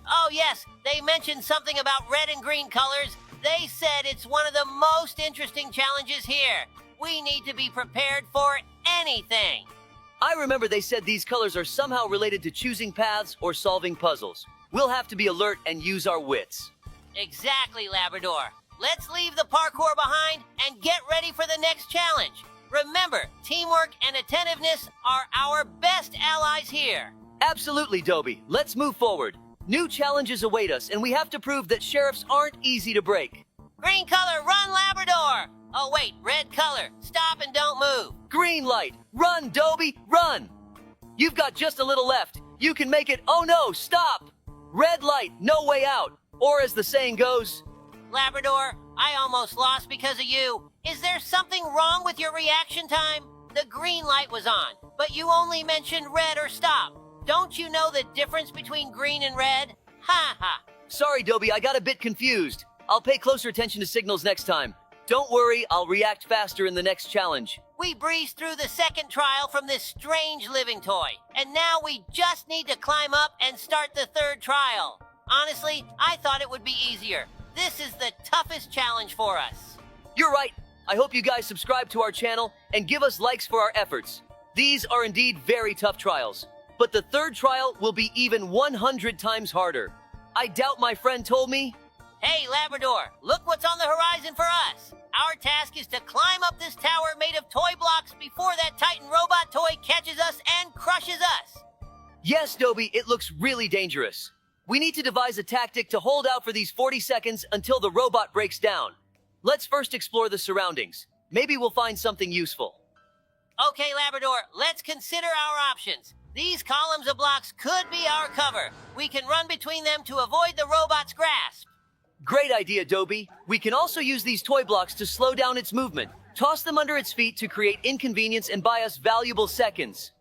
Oh yes, they mentioned something about red and green colors. They said it's one of the most interesting challenges here. We need to be prepared for anything. I remember they said these colors are somehow related to choosing paths or solving puzzles. We'll have to be alert and use our wits. Exactly, Labrador. Let's leave the parkour behind and get ready for the next challenge. Remember, teamwork and attentiveness are our best allies here. Absolutely, Dobie. Let's move forward. New challenges await us, and we have to prove that sheriffs aren't easy to break. Green color, run, Labrador! Oh wait, red color, stop and don't move. Green light, run, Dobie, run! You've got just a little left. You can make it. Oh no, stop! Red light, no way out. Or as the saying goes, Labrador, I almost lost because of you. Is there something wrong with your reaction time? The green light was on, but you only mentioned red or stop. Don't you know the difference between green and red? Ha ha. Sorry, Dobie, I got a bit confused. I'll pay closer attention to signals next time. Don't worry, I'll react faster in the next challenge. We breezed through the second trial from this strange living toy, and now we just need to climb up and start the third trial. Honestly, I thought it would be easier. This is the toughest challenge for us. You're right. I hope you guys subscribe to our channel and give us likes for our efforts. These are indeed very tough trials, but the third trial will be even 100 times harder. I doubt my friend told me. Hey, Labrador, look what's on the horizon for us. Our task is to climb up this tower made of toy blocks before that Titan robot toy catches us and crushes us. Yes, Dobie, it looks really dangerous. We need to devise a tactic to hold out for these 40 seconds until the robot breaks down. Let's first explore the surroundings. Maybe we'll find something useful. Okay, Labrador, let's consider our options. These columns of blocks could be our cover. We can run between them to avoid the robot's grasp. Great idea, Dobie. We can also use these toy blocks to slow down its movement, toss them under its feet to create inconvenience and buy us valuable seconds.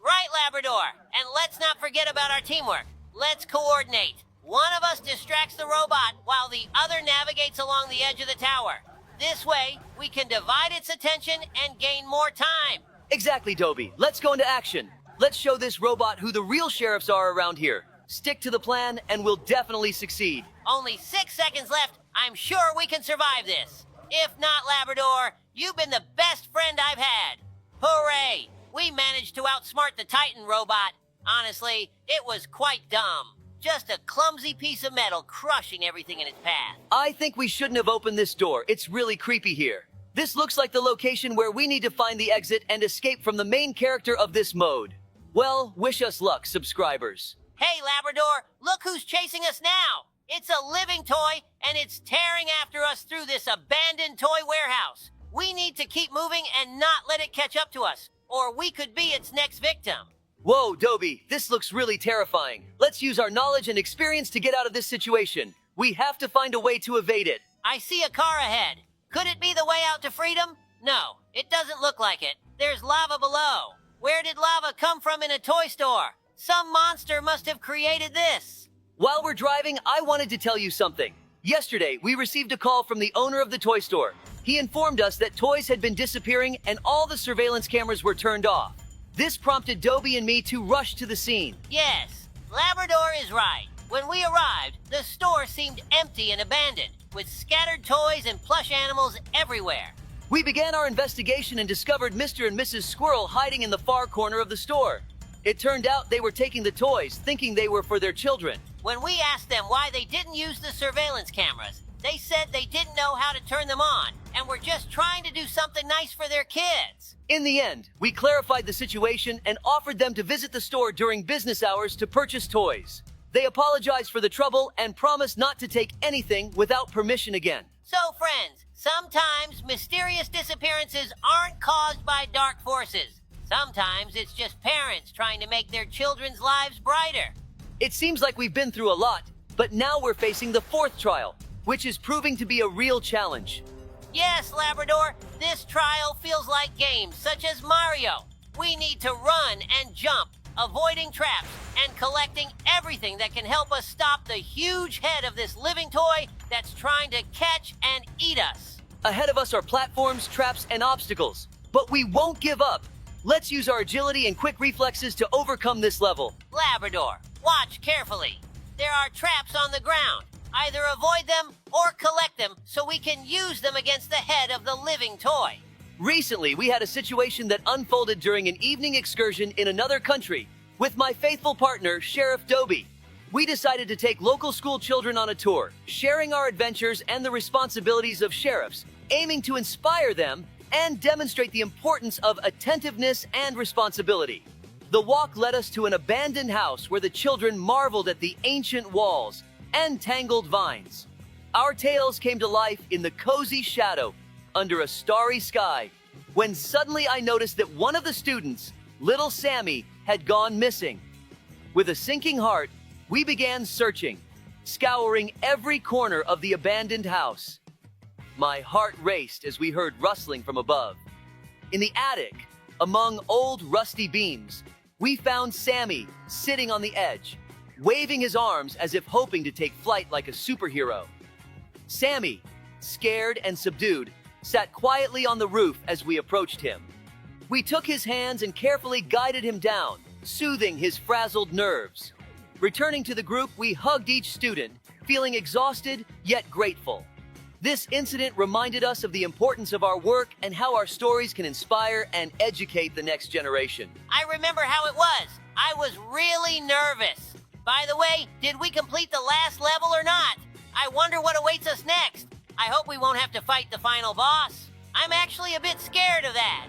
Right, Labrador. And let's not forget about our teamwork. Let's coordinate. One of us distracts the robot while the other navigates along the edge of the tower. This way, we can divide its attention and gain more time. Exactly, Dobie. Let's go into action. Let's show this robot who the real sheriffs are around here. Stick to the plan and we'll definitely succeed. Only 6 seconds left. I'm sure we can survive this. If not, Labrador, you've been the best friend I've had. Hooray! We managed to outsmart the Titan robot. Honestly, it was quite dumb. Just a clumsy piece of metal crushing everything in its path. I think we shouldn't have opened this door. It's really creepy here. This looks like the location where we need to find the exit and escape from the main character of this mode. Well, wish us luck, subscribers. Hey, Labrador, look who's chasing us now. It's a living toy, and it's tearing after us through this abandoned toy warehouse. We need to keep moving and not let it catch up to us, or we could be its next victim. Whoa, Dobie, this looks really terrifying. Let's use our knowledge and experience to get out of this situation. We have to find a way to evade it. I see a car ahead. Could it be the way out to freedom? No, it doesn't look like it. There's lava below. Where did lava come from in a toy store? Some monster must have created this. While we're driving, I wanted to tell you something. Yesterday, we received a call from the owner of the toy store. He informed us that toys had been disappearing and all the surveillance cameras were turned off. This prompted Dobie and me to rush to the scene. Yes, Labrador is right. When we arrived, the store seemed empty and abandoned, with scattered toys and plush animals everywhere. We began our investigation and discovered Mr. and Mrs. Squirrel hiding in the far corner of the store. It turned out they were taking the toys, thinking they were for their children. When we asked them why they didn't use the surveillance cameras, they said they didn't know how to turn them on and were just trying to do something nice for their kids. In the end, we clarified the situation and offered them to visit the store during business hours to purchase toys. They apologized for the trouble and promised not to take anything without permission again. So, friends, sometimes mysterious disappearances aren't caused by dark forces. Sometimes it's just parents trying to make their children's lives brighter. It seems like we've been through a lot, but now we're facing the fourth trial, which is proving to be a real challenge. Yes, Labrador, this trial feels like games such as Mario. We need to run and jump, avoiding traps, and collecting everything that can help us stop the huge head of this living toy that's trying to catch and eat us. Ahead of us are platforms, traps, and obstacles, but we won't give up. Let's use our agility and quick reflexes to overcome this level. Labrador, watch carefully. There are traps on the ground. Either avoid them or collect them so we can use them against the head of the living toy. Recently, we had a situation that unfolded during an evening excursion in another country with my faithful partner, Sheriff Dobie. We decided to take local school children on a tour, sharing our adventures and the responsibilities of sheriffs, aiming to inspire them and demonstrate the importance of attentiveness and responsibility. The walk led us to an abandoned house where the children marveled at the ancient walls and tangled vines. Our tales came to life in the cozy shadow under a starry sky, when suddenly I noticed that one of the students, little Sammy, had gone missing. With a sinking heart, we began searching, scouring every corner of the abandoned house. My heart raced as we heard rustling from above. In the attic, among old rusty beams, we found Sammy sitting on the edge, waving his arms as if hoping to take flight like a superhero. Sammy, scared and subdued, sat quietly on the roof as we approached him. We took his hands and carefully guided him down, soothing his frazzled nerves. Returning to the group, we hugged each student, feeling exhausted yet grateful. This incident reminded us of the importance of our work and how our stories can inspire and educate the next generation. I remember how it was. I was really nervous. By the way, did we complete the last level or not? I wonder what awaits us next. I hope we won't have to fight the final boss. I'm actually a bit scared of that.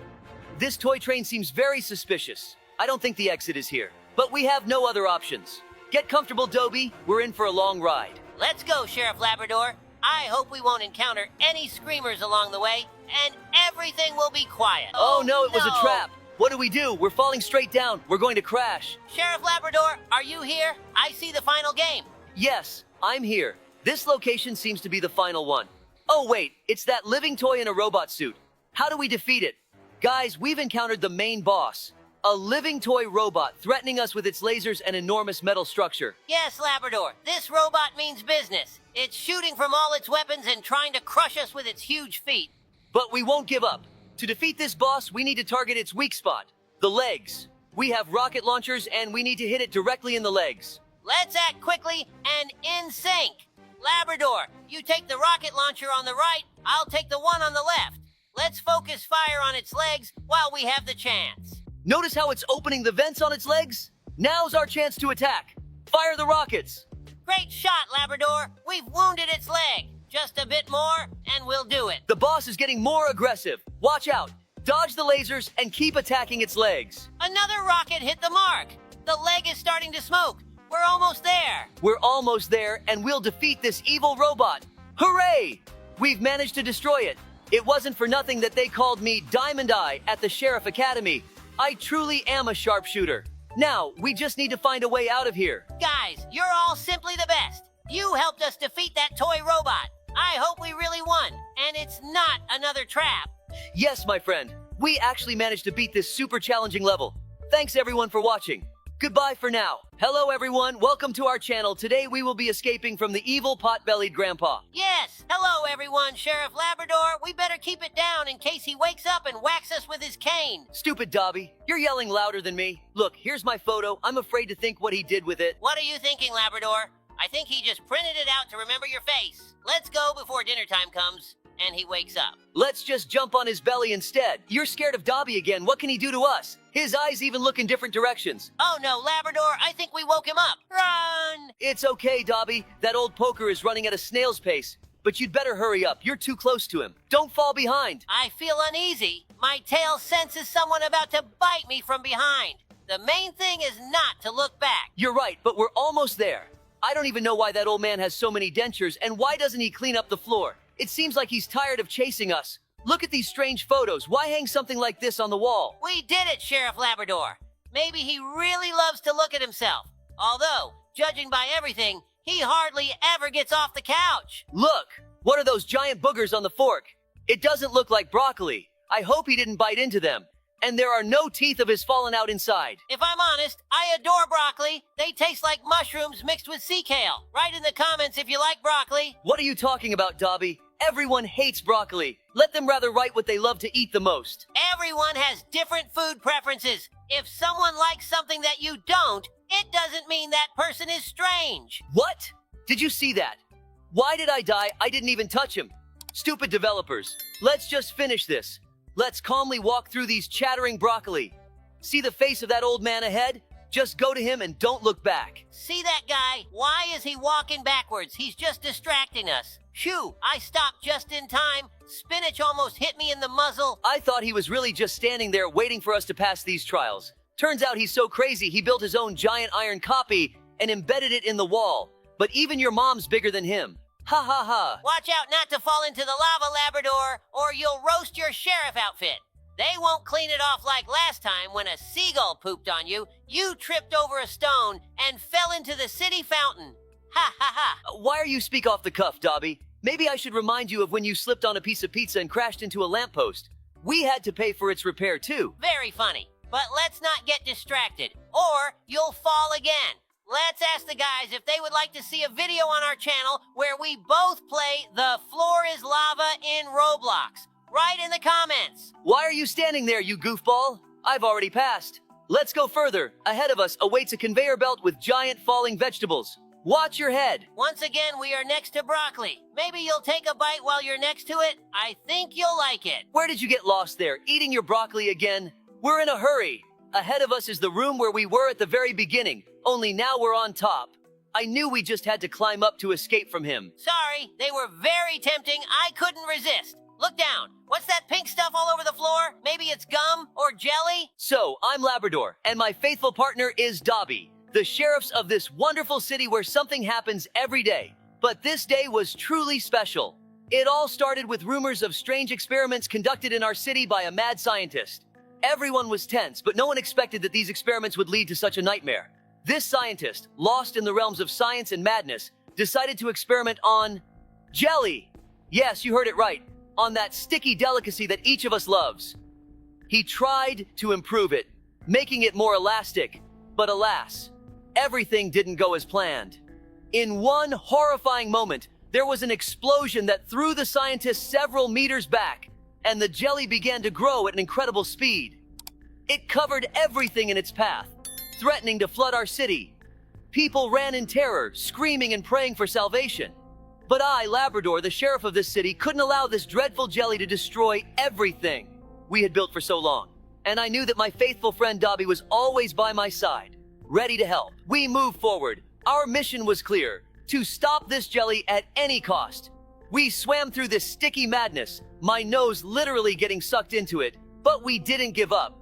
This toy train seems very suspicious. I don't think the exit is here, but we have no other options. Get comfortable, Dobie. We're in for a long ride. Let's go, Sheriff Labrador. I hope we won't encounter any screamers along the way, and everything will be quiet. Oh no, it was a trap. What do? We're falling straight down. We're going to crash. Sheriff Labrador, are you here? I see the final game. Yes, I'm here. This location seems to be the final one. Oh wait, it's that living toy in a robot suit. How do we defeat it? Guys, we've encountered the main boss. A living toy robot threatening us with its lasers and enormous metal structure. Yes, Labrador, this robot means business. It's shooting from all its weapons and trying to crush us with its huge feet. But we won't give up. To defeat this boss, we need to target its weak spot, the legs. We have rocket launchers and we need to hit it directly in the legs. Let's act quickly and in sync. Labrador, you take the rocket launcher on the right, I'll take the one on the left. Let's focus fire on its legs while we have the chance. Notice how it's opening the vents on its legs? Now's our chance to attack. Fire the rockets. Great shot, Labrador. We've wounded its leg. Just a bit more, and we'll do it. The boss is getting more aggressive. Watch out. Dodge the lasers and keep attacking its legs. Another rocket hit the mark. The leg is starting to smoke. We're almost there. We're almost there, and we'll defeat this evil robot. Hooray! We've managed to destroy it. It wasn't for nothing that they called me Diamond Eye at the Sheriff Academy. I truly am a sharpshooter. Now, we just need to find a way out of here. Guys, you're all simply the best. You helped us defeat that toy robot. I hope we really won, and it's not another trap. Yes, my friend. We actually managed to beat this super challenging level. Thanks everyone for watching. Goodbye for now. Hello everyone, welcome to our channel. Today we will be escaping from the evil pot-bellied grandpa. Yes, hello everyone, Sheriff Labrador. We better keep it down in case he wakes up and whacks us with his cane. Stupid Dobie, you're yelling louder than me. Look, here's my photo. I'm afraid to think what he did with it. What are you thinking, Labrador? I think he just printed it out to remember your face. Let's go before dinner time comes and he wakes up. Let's just jump on his belly instead. You're scared of Dobie again. What can he do to us? His eyes even look in different directions. Oh no, Labrador, I think we woke him up. Run! It's okay, Dobie. That old poker is running at a snail's pace. But you'd better hurry up. You're too close to him. Don't fall behind. I feel uneasy. My tail senses someone about to bite me from behind. The main thing is not to look back. You're right, but we're almost there. I don't even know why that old man has so many dentures, and why doesn't he clean up the floor? It seems like he's tired of chasing us. Look at these strange photos. Why hang something like this on the wall? We did it, Sheriff Labrador. Maybe he really loves to look at himself. Although, judging by everything, he hardly ever gets off the couch. Look! What are those giant boogers on the fork? It doesn't look like broccoli. I hope he didn't bite into them. And there are no teeth of his fallen out inside. If I'm honest, I adore broccoli. They taste like mushrooms mixed with sea kale. Write in the comments if you like broccoli. What are you talking about, Dobie? Everyone hates broccoli. Let them rather write what they love to eat the most. Everyone has different food preferences. If someone likes something that you don't, it doesn't mean that person is strange. What? Did you see that? Why did I die? I didn't even touch him. Stupid developers. Let's just finish this. Let's calmly walk through these chattering broccoli. See the face of that old man ahead? Just go to him and don't look back. See that guy? Why is he walking backwards? He's just distracting us. Phew, I stopped just in time. Spinach almost hit me in the muzzle. I thought he was really just standing there waiting for us to pass these trials. Turns out he's so crazy he built his own giant iron copy and embedded it in the wall. But even your mom's bigger than him. Ha ha ha. Watch out not to fall into the lava, Labrador, or you'll roast your sheriff outfit. They won't clean it off like last time when a seagull pooped on you. You tripped over a stone and fell into the city fountain. Ha ha ha. Why are you speak off the cuff, Dobie? Maybe I should remind you of when you slipped on a piece of pizza and crashed into a lamppost. We had to pay for its repair too. Very funny. But let's not get distracted, or you'll fall again. Let's ask the guys if they would like to see a video on our channel where we both play The Floor is Lava in Roblox. Write in the comments. Why are you standing there, you goofball? I've already passed. Let's go further. Ahead of us awaits a conveyor belt with giant falling vegetables. Watch your head. Once again, we are next to broccoli. Maybe you'll take a bite while you're next to it. I think you'll like it. Where did you get lost there? Eating your broccoli again? We're in a hurry. Ahead of us is the room where we were at the very beginning, only now we're on top. I knew we just had to climb up to escape from him. Sorry, they were very tempting. I couldn't resist. Look down. What's that pink stuff all over the floor? Maybe it's gum or jelly? So, I'm Labrador, and my faithful partner is Dobie, the sheriffs of this wonderful city where something happens every day. But this day was truly special. It all started with rumors of strange experiments conducted in our city by a mad scientist. Everyone was tense, but no one expected that these experiments would lead to such a nightmare. This scientist, lost in the realms of science and madness, decided to experiment on jelly. Yes, you heard it right. On that sticky delicacy that each of us loves. He tried to improve it, making it more elastic, but alas, everything didn't go as planned. In one horrifying moment, there was an explosion that threw the scientist several meters back, and the jelly began to grow at an incredible speed. It covered everything in its path, threatening to flood our city. People ran in terror, screaming and praying for salvation. But I, Labrador, the sheriff of this city, couldn't allow this dreadful jelly to destroy everything we had built for so long. And I knew that my faithful friend Dobie was always by my side, ready to help. We moved forward. Our mission was clear, to stop this jelly at any cost. We swam through this sticky madness, my nose literally getting sucked into it, but we didn't give up.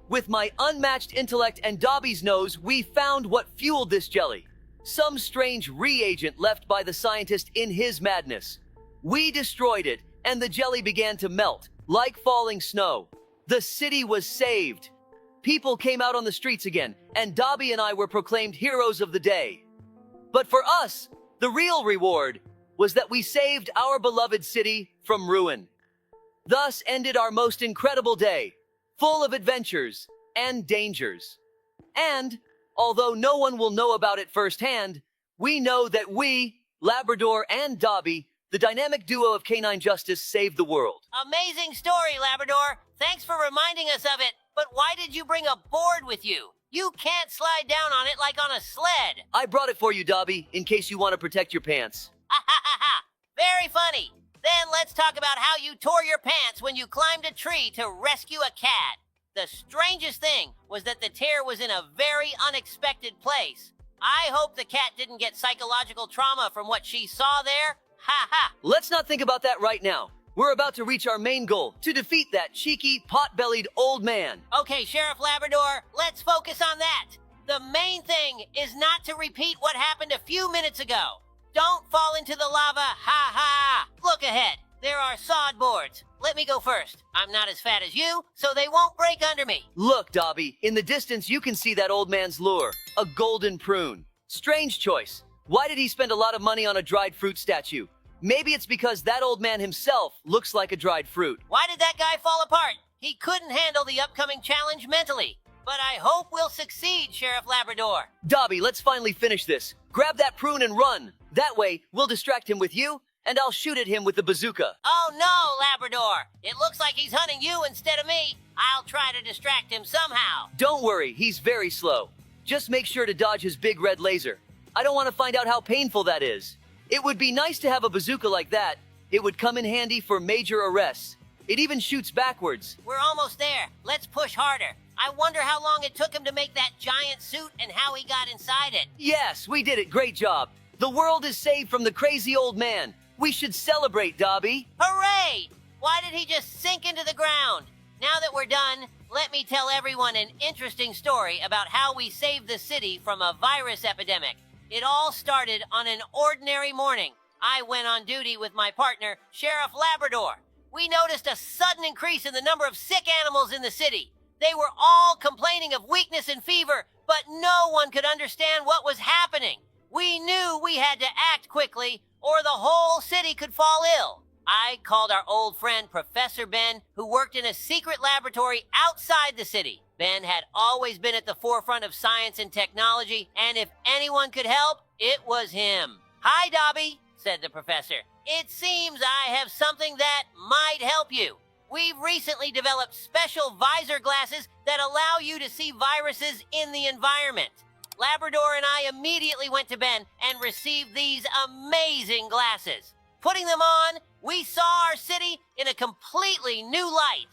With my unmatched intellect and Dobie's nose, we found what fueled this jelly. Some strange reagent left by the scientist in his madness. We destroyed it, and the jelly began to melt, like falling snow. The city was saved. People came out on the streets again, and Dobie and I were proclaimed heroes of the day. But for us, the real reward was that we saved our beloved city from ruin. Thus ended our most incredible day, full of adventures and dangers. And although no one will know about it firsthand, we know that we, Labrador and Dobie, the dynamic duo of canine justice, saved the world. Amazing story, Labrador. Thanks for reminding us of it. But why did you bring a board with you? You can't slide down on it like on a sled. I brought it for you, Dobie, in case you want to protect your pants. Ha ha ha ha. Very funny. Then let's talk about how you tore your pants when you climbed a tree to rescue a cat. The strangest thing was that the tear was in a very unexpected place. I hope the cat didn't get psychological trauma from what she saw there. Ha ha! Let's not think about that right now. We're about to reach our main goal, to defeat that cheeky, pot-bellied old man. Okay, Sheriff Labrador, let's focus on that. The main thing is not to repeat what happened a few minutes ago. Don't fall into the lava, ha ha! Look ahead. There are sod boards. Let me go first. I'm not as fat as you, so they won't break under me. Look, Dobie, in the distance you can see that old man's lure, a golden prune. Strange choice. Why did he spend a lot of money on a dried fruit statue? Maybe it's because that old man himself looks like a dried fruit. Why did that guy fall apart? He couldn't handle the upcoming challenge mentally. But I hope we'll succeed, Sheriff Labrador. Dobie, let's finally finish this. Grab that prune and run. That way, we'll distract him with you, and I'll shoot at him with the bazooka. Oh no, Labrador! It looks like he's hunting you instead of me. I'll try to distract him somehow. Don't worry, he's very slow. Just make sure to dodge his big red laser. I don't want to find out how painful that is. It would be nice to have a bazooka like that. It would come in handy for major arrests. It even shoots backwards. We're almost there. Let's push harder. I wonder how long it took him to make that giant suit and how he got inside it. Yes, we did it. Great job. The world is saved from the crazy old man. We should celebrate, Dobie. Hooray! Why did he just sink into the ground? Now that we're done, let me tell everyone an interesting story about how we saved the city from a virus epidemic. It all started on an ordinary morning. I went on duty with my partner, Sheriff Labrador. We noticed a sudden increase in the number of sick animals in the city. They were all complaining of weakness and fever, but no one could understand what was happening. We knew we had to act quickly, or the whole city could fall ill. I called our old friend Professor Ben, who worked in a secret laboratory outside the city. Ben had always been at the forefront of science and technology, and if anyone could help, it was him. "Hi, Dobie," said the professor. "It seems I have something that might help you. We've recently developed special visor glasses that allow you to see viruses in the environment. Labrador and I immediately went to Ben and received these amazing glasses. Putting them on, we saw our city in a completely new light.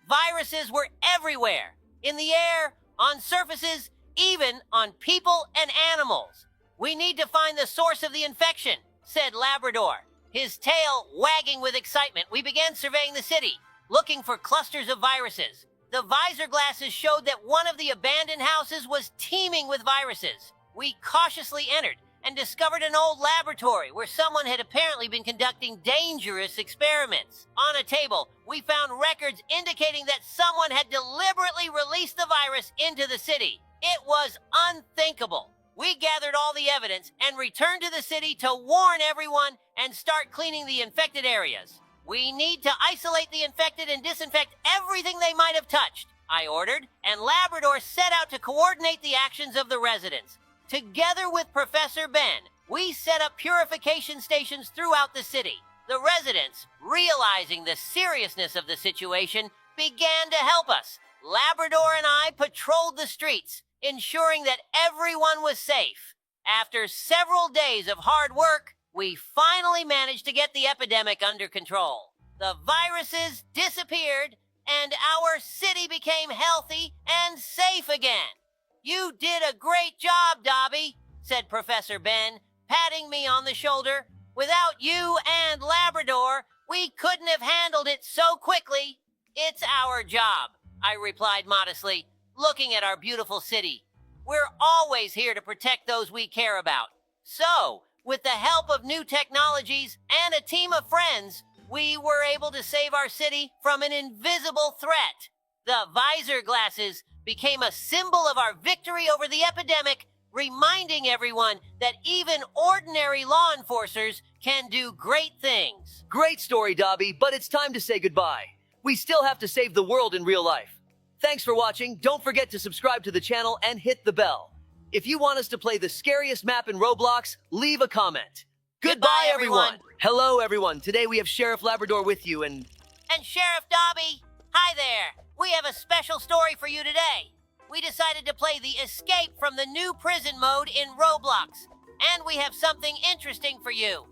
Viruses were everywhere, in the air, on surfaces, even on people and animals. We need to find the source of the infection, said Labrador. His tail wagging with excitement, we began surveying the city, looking for clusters of viruses. The visor glasses showed that one of the abandoned houses was teeming with viruses. We cautiously entered and discovered an old laboratory where someone had apparently been conducting dangerous experiments. On a table, we found records indicating that someone had deliberately released the virus into the city. It was unthinkable. We gathered all the evidence and returned to the city to warn everyone and start cleaning the infected areas. We need to isolate the infected and disinfect everything they might have touched, I ordered, and Labrador set out to coordinate the actions of the residents. Together with Professor Ben, we set up purification stations throughout the city. The residents, realizing the seriousness of the situation, began to help us. Labrador and I patrolled the streets, ensuring that everyone was safe. After several days of hard work, we finally managed to get the epidemic under control. The viruses disappeared, and our city became healthy and safe again. You did a great job, Dobie, said Professor Ben, patting me on the shoulder. Without you and Labrador, we couldn't have handled it so quickly. It's our job, I replied modestly, looking at our beautiful city. We're always here to protect those we care about. So, with the help of new technologies and a team of friends, we were able to save our city from an invisible threat. The visor glasses became a symbol of our victory over the epidemic, reminding everyone that even ordinary law enforcers can do great things. Great story, Dobie, but it's time to say goodbye. We still have to save the world in real life. Thanks for watching. Don't forget to subscribe to the channel and hit the bell. If you want us to play the scariest map in Roblox, leave a comment. Goodbye, everyone. Hello, everyone. Today we have Sheriff Labrador with you and Sheriff Dobie, hi there. We have a special story for you today. We decided to play the Escape from the New Prison mode in Roblox, and we have something interesting for you.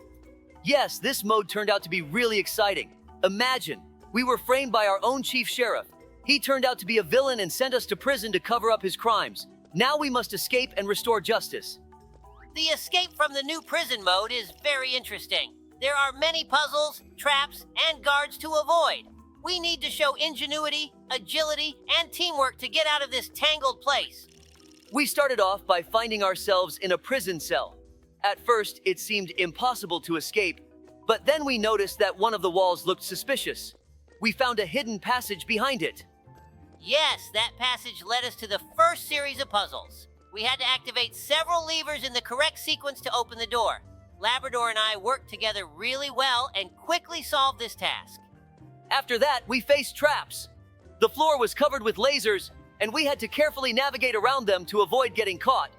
Yes, this mode turned out to be really exciting. Imagine, we were framed by our own chief sheriff. He turned out to be a villain and sent us to prison to cover up his crimes. Now we must escape and restore justice. The Escape from the New Prison mode is very interesting. There are many puzzles, traps, and guards to avoid. We need to show ingenuity, agility, and teamwork to get out of this tangled place. We started off by finding ourselves in a prison cell. At first, it seemed impossible to escape, but then we noticed that one of the walls looked suspicious. We found a hidden passage behind it. Yes, that passage led us to the first series of puzzles. We had to activate several levers in the correct sequence to open the door. Labrador and I worked together really well and quickly solved this task. After that, we faced traps. The floor was covered with lasers, and we had to carefully navigate around them to avoid getting caught.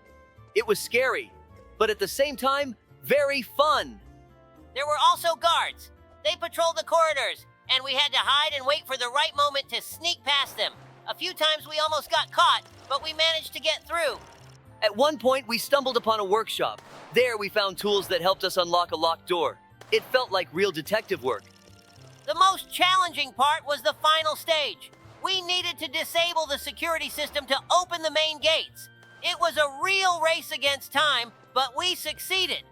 It was scary, but at the same time, very fun. There were also guards. They patrolled the corridors, and we had to hide and wait for the right moment to sneak past them. A few times we almost got caught, but we managed to get through. At one point, we stumbled upon a workshop. There, we found tools that helped us unlock a locked door. It felt like real detective work. The most challenging part was the final stage. We needed to disable the security system to open the main gates. It was a real race against time, but we succeeded.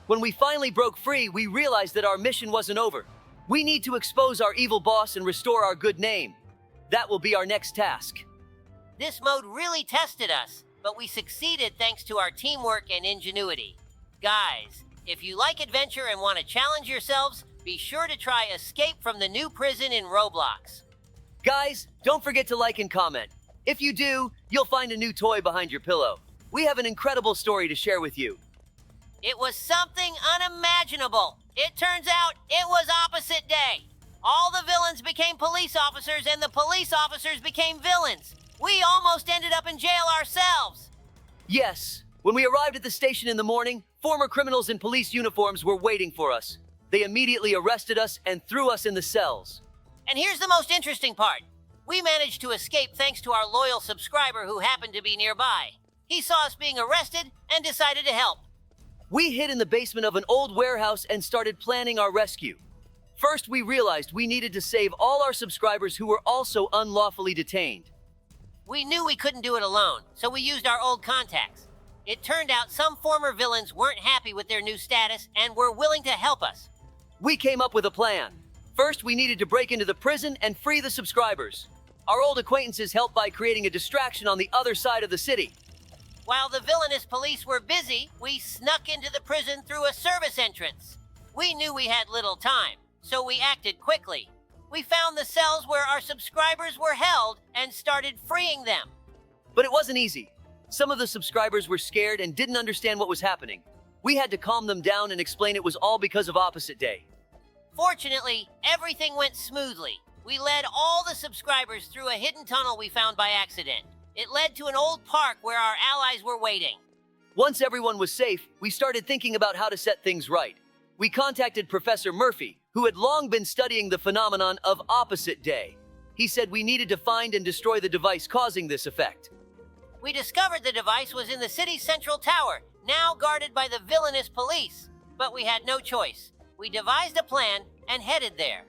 When we finally broke free, we realized that our mission wasn't over. We need to expose our evil boss and restore our good name. That will be our next task. This mode really tested us, but we succeeded thanks to our teamwork and ingenuity. Guys, if you like adventure and want to challenge yourselves, be sure to try Escape from the New Prison in Roblox. Guys, don't forget to like and comment. If you do, you'll find a new toy behind your pillow. We have an incredible story to share with you. It was something unimaginable. It turns out it was opposite day. All the villains became police officers and the police officers became villains. We almost ended up in jail ourselves. Yes, when we arrived at the station in the morning, former criminals in police uniforms were waiting for us. They immediately arrested us and threw us in the cells. And here's the most interesting part. We managed to escape thanks to our loyal subscriber who happened to be nearby. He saw us being arrested and decided to help. We hid in the basement of an old warehouse and started planning our rescue. First, we realized we needed to save all our subscribers who were also unlawfully detained. We knew we couldn't do it alone, so we used our old contacts. It turned out some former villains weren't happy with their new status and were willing to help us. We came up with a plan. First, we needed to break into the prison and free the subscribers. Our old acquaintances helped by creating a distraction on the other side of the city. While the villainous police were busy, we snuck into the prison through a service entrance. We knew we had little time, so we acted quickly. We found the cells where our subscribers were held and started freeing them. But it wasn't easy. Some of the subscribers were scared and didn't understand what was happening. We had to calm them down and explain it was all because of Opposite Day. Fortunately, everything went smoothly. We led all the subscribers through a hidden tunnel we found by accident. It led to an old park where our allies were waiting. Once everyone was safe, we started thinking about how to set things right. We contacted Professor Murphy, who had long been studying the phenomenon of Opposite Day. He said we needed to find and destroy the device causing this effect. We discovered the device was in the city's central tower, now guarded by the villainous police. But we had no choice. We devised a plan and headed there.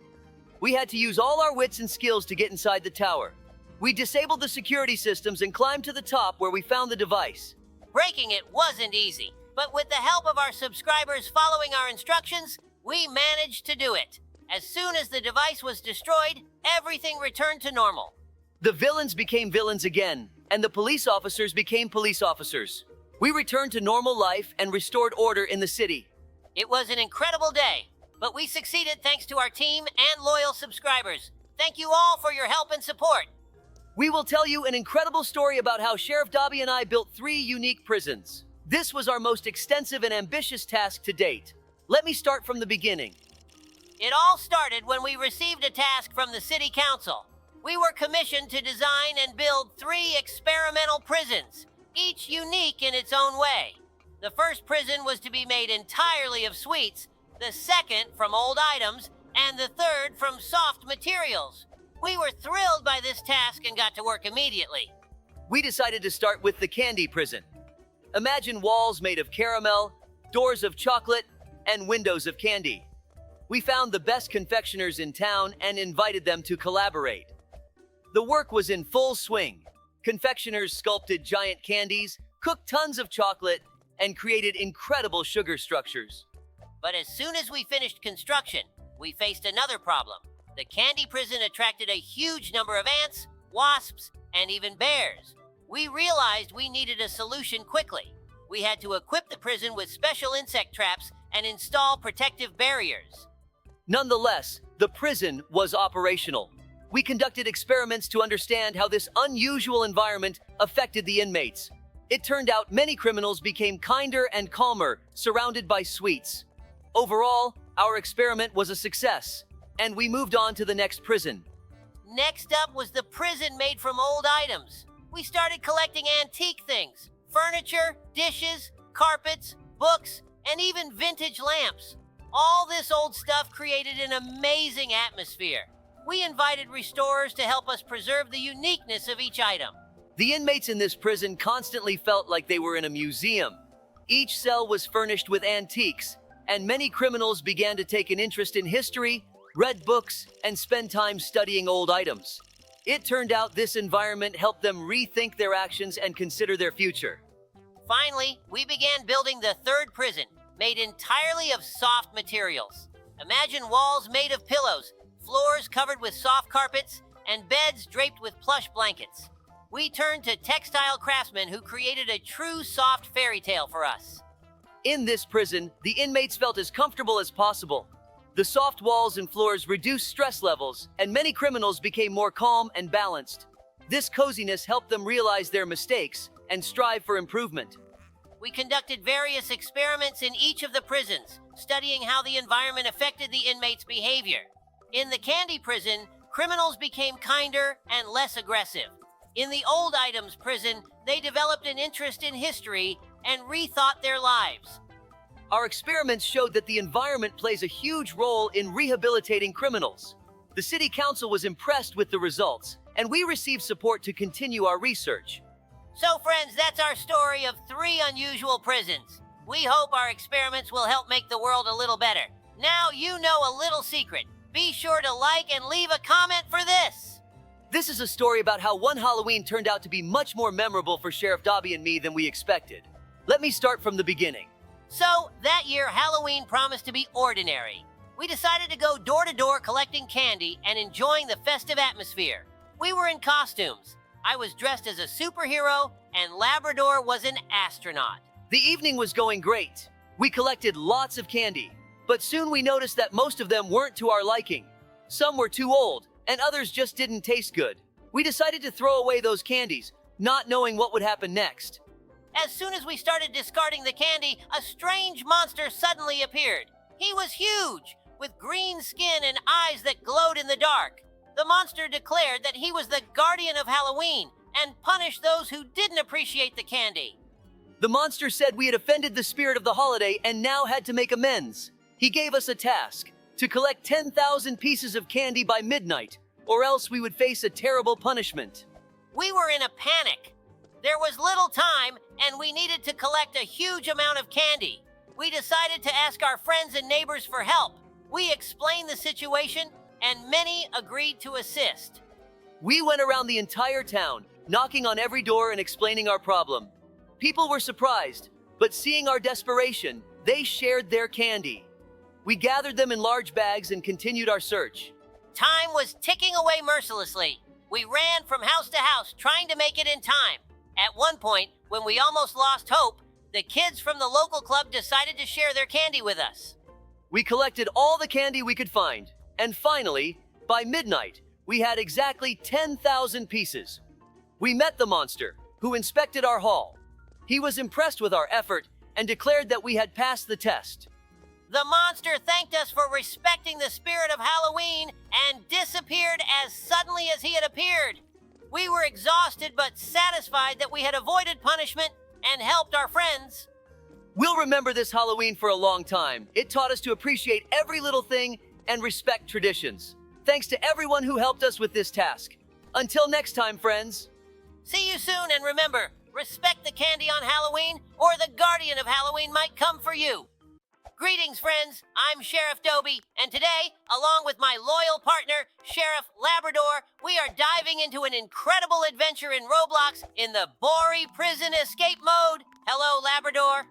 We had to use all our wits and skills to get inside the tower. We disabled the security systems and climbed to the top where we found the device. Breaking it wasn't easy, but with the help of our subscribers following our instructions, we managed to do it. As soon as the device was destroyed, everything returned to normal. The villains became villains again, and the police officers became police officers. We returned to normal life and restored order in the city. It was an incredible day, but we succeeded thanks to our team and loyal subscribers. Thank you all for your help and support. We will tell you an incredible story about how Sheriff Dobie and I built 3 unique prisons. This was our most extensive and ambitious task to date. Let me start from the beginning. It all started when we received a task from the City Council. We were commissioned to design and build 3 experimental prisons, each unique in its own way. The first prison was to be made entirely of sweets, the second from old items, and the third from soft materials. We were thrilled by this task and got to work immediately. We decided to start with the candy prison. Imagine walls made of caramel, doors of chocolate, and windows of candy. We found the best confectioners in town and invited them to collaborate. The work was in full swing. Confectioners sculpted giant candies, cooked tons of chocolate, and created incredible sugar structures. But as soon as we finished construction, we faced another problem. The candy prison attracted a huge number of ants, wasps, and even bears. We realized we needed a solution quickly. We had to equip the prison with special insect traps and install protective barriers. Nonetheless, the prison was operational. We conducted experiments to understand how this unusual environment affected the inmates. It turned out many criminals became kinder and calmer, surrounded by sweets. Overall, our experiment was a success, and we moved on to the next prison. Next up was the prison made from old items. We started collecting antique things, furniture, dishes, carpets, books, and even vintage lamps. All this old stuff created an amazing atmosphere. We invited restorers to help us preserve the uniqueness of each item. The inmates in this prison constantly felt like they were in a museum. Each cell was furnished with antiques, and many criminals began to take an interest in history, read books, and spend time studying old items. It turned out this environment helped them rethink their actions and consider their future. Finally, we began building the third prison, made entirely of soft materials. Imagine walls made of pillows, floors covered with soft carpets, and beds draped with plush blankets. We turned to textile craftsmen who created a true soft fairy tale for us. In this prison, the inmates felt as comfortable as possible. The soft walls and floors reduced stress levels, and many criminals became more calm and balanced. This coziness helped them realize their mistakes and strive for improvement. We conducted various experiments in each of the prisons, studying how the environment affected the inmates' behavior. In the candy prison, criminals became kinder and less aggressive. In the old items prison, they developed an interest in history and rethought their lives. Our experiments showed that the environment plays a huge role in rehabilitating criminals. The city council was impressed with the results, and we received support to continue our research. So, friends, that's our story of 3 unusual prisons. We hope our experiments will help make the world a little better. Now you know a little secret. Be sure to like and leave a comment for this. This is a story about how one Halloween turned out to be much more memorable for Sheriff Dobie and me than we expected. Let me start from the beginning. So, that year, Halloween promised to be ordinary. We decided to go door to door collecting candy and enjoying the festive atmosphere. We were in costumes. I was dressed as a superhero, and Labrador was an astronaut. The evening was going great. We collected lots of candy, but soon we noticed that most of them weren't to our liking. Some were too old, and others just didn't taste good. We decided to throw away those candies, not knowing what would happen next. As soon as we started discarding the candy, a strange monster suddenly appeared. He was huge, with green skin and eyes that glowed in the dark. The monster declared that he was the guardian of Halloween and punished those who didn't appreciate the candy. The monster said we had offended the spirit of the holiday and now had to make amends. He gave us a task, to collect 10,000 pieces of candy by midnight, or else we would face a terrible punishment. We were in a panic. There was little time, and we needed to collect a huge amount of candy. We decided to ask our friends and neighbors for help. We explained the situation, and many agreed to assist. We went around the entire town, knocking on every door and explaining our problem. People were surprised, but seeing our desperation, they shared their candy. We gathered them in large bags and continued our search. Time was ticking away mercilessly. We ran from house to house, trying to make it in time. At one point, when we almost lost hope, the kids from the local club decided to share their candy with us. We collected all the candy we could find, and finally, by midnight, we had exactly 10,000 pieces. We met the monster, who inspected our haul. He was impressed with our effort and declared that we had passed the test. The monster thanked us for respecting the spirit of Halloween and disappeared as suddenly as he had appeared. We were exhausted but satisfied that we had avoided punishment and helped our friends. We'll remember this Halloween for a long time. It taught us to appreciate every little thing and respect traditions. Thanks to everyone who helped us with this task. Until next time, friends. See you soon, and remember, respect the candy on Halloween, or the guardian of Halloween might come for you. Greetings, friends. I'm Sheriff Dobie, and today, along with my loyal partner, Sheriff Labrador, we are diving into an incredible adventure in Roblox in the Bory Prison Escape Mode. Hello, Labrador.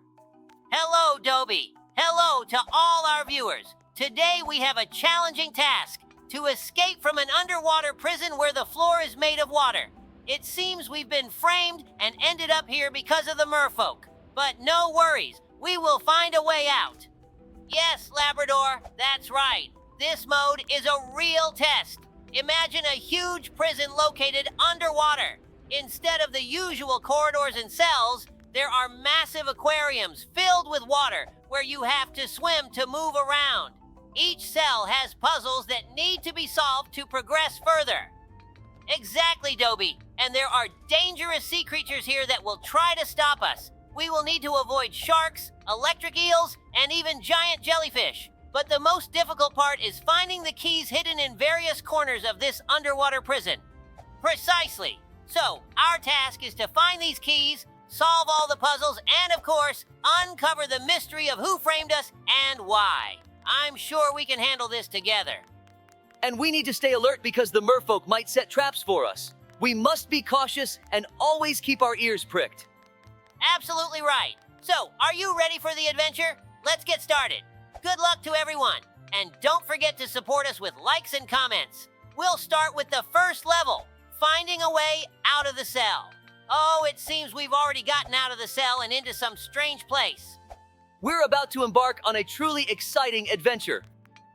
Hello, Dobie. Hello to all our viewers. Today we have a challenging task, to escape from an underwater prison where the floor is made of water. It seems we've been framed and ended up here because of the merfolk. But no worries, we will find a way out. Yes, Labrador, that's right. This mode is a real test. Imagine a huge prison located underwater. Instead of the usual corridors and cells, there are massive aquariums filled with water where you have to swim to move around. Each cell has puzzles that need to be solved to progress further. Exactly, Dobie. And there are dangerous sea creatures here that will try to stop us. We will need to avoid sharks, electric eels, and even giant jellyfish. But the most difficult part is finding the keys hidden in various corners of this underwater prison. Precisely. So, our task is to find these keys, solve all the puzzles, and of course, uncover the mystery of who framed us and why. I'm sure we can handle this together. And we need to stay alert because the merfolk might set traps for us. We must be cautious and always keep our ears pricked. Absolutely right. So, are you ready for the adventure? Let's get started. Good luck to everyone. And don't forget to support us with likes and comments. We'll start with the first level, finding a way out of the cell. Oh, it seems we've already gotten out of the cell and into some strange place. We're about to embark on a truly exciting adventure.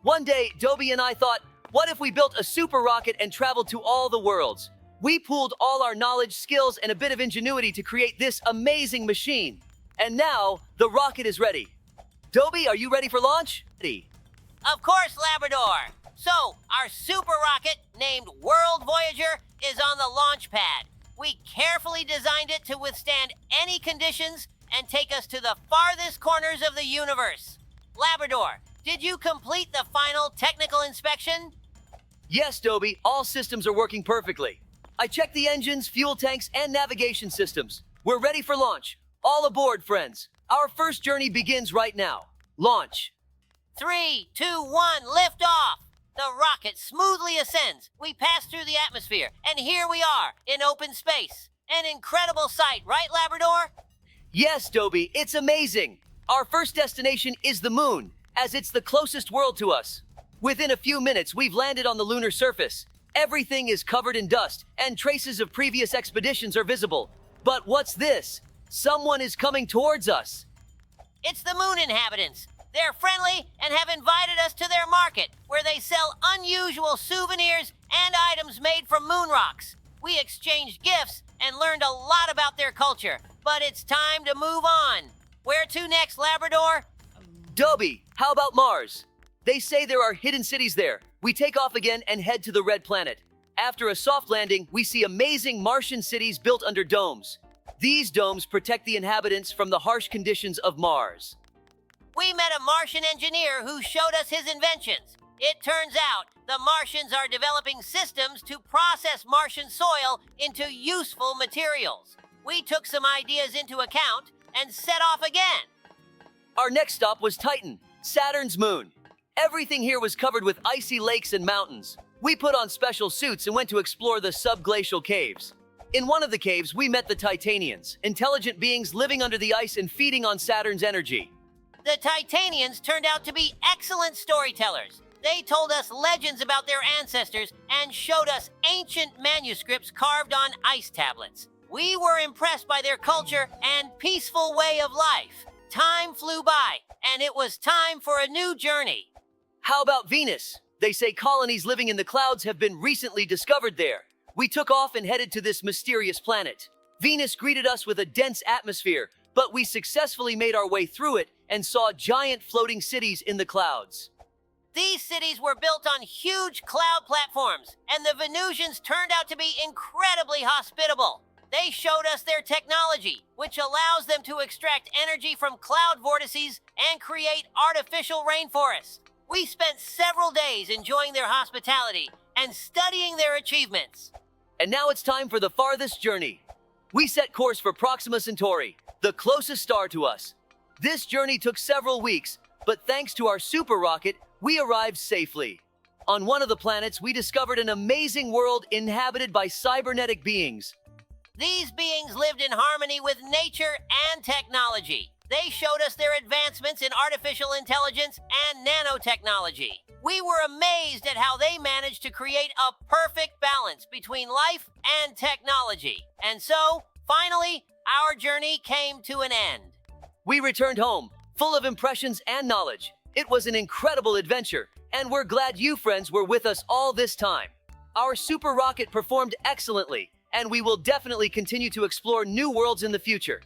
One day, Dobie and I thought, what if we built a super rocket and traveled to all the worlds? We pooled all our knowledge, skills, and a bit of ingenuity to create this amazing machine. And now, the rocket is ready. Dobie, are you ready for launch? Ready. Of course, Labrador. So, our super rocket, named World Voyager, is on the launch pad. We carefully designed it to withstand any conditions and take us to the farthest corners of the universe. Labrador, did you complete the final technical inspection? Yes, Dobie, all systems are working perfectly. I checked the engines, fuel tanks, and navigation systems. We're ready for launch. All aboard, friends. Our first journey begins right now. Launch. 3, 2, 1, lift off! The rocket smoothly ascends. We pass through the atmosphere, and here we are, in open space. An incredible sight, right, Labrador? Yes, Dobie, it's amazing. Our first destination is the moon, as it's the closest world to us. Within a few minutes, we've landed on the lunar surface. Everything is covered in dust, and traces of previous expeditions are visible. But what's this? Someone is coming towards us. It's the moon inhabitants. They're friendly and have invited us to their market, where they sell unusual souvenirs and items made from moon rocks. We exchanged gifts and learned a lot about their culture, but it's time to move on. Where to next, Labrador? Dobie, how about Mars? They say there are hidden cities there. We take off again and head to the Red Planet. After a soft landing, we see amazing Martian cities built under domes. These domes protect the inhabitants from the harsh conditions of Mars. We met a Martian engineer who showed us his inventions. It turns out the Martians are developing systems to process Martian soil into useful materials. We took some ideas into account and set off again. Our next stop was Titan, Saturn's moon. Everything here was covered with icy lakes and mountains. We put on special suits and went to explore the subglacial caves. In one of the caves, we met the Titanians, intelligent beings living under the ice and feeding on Saturn's energy. The Titanians turned out to be excellent storytellers. They told us legends about their ancestors and showed us ancient manuscripts carved on ice tablets. We were impressed by their culture and peaceful way of life. Time flew by, and it was time for a new journey. How about Venus? They say colonies living in the clouds have been recently discovered there. We took off and headed to this mysterious planet. Venus greeted us with a dense atmosphere, but we successfully made our way through it and saw giant floating cities in the clouds. These cities were built on huge cloud platforms, and the Venusians turned out to be incredibly hospitable. They showed us their technology, which allows them to extract energy from cloud vortices and create artificial rainforests. We spent several days enjoying their hospitality and studying their achievements. And now it's time for the farthest journey. We set course for Proxima Centauri, the closest star to us. This journey took several weeks, but thanks to our super rocket, we arrived safely. On one of the planets, we discovered an amazing world inhabited by cybernetic beings. These beings lived in harmony with nature and technology. They showed us their advancements in artificial intelligence and nanotechnology. We were amazed at how they managed to create a perfect balance between life and technology. And so, finally, our journey came to an end. We returned home, full of impressions and knowledge. It was an incredible adventure, and we're glad you friends were with us all this time. Our super rocket performed excellently, and we will definitely continue to explore new worlds in the future.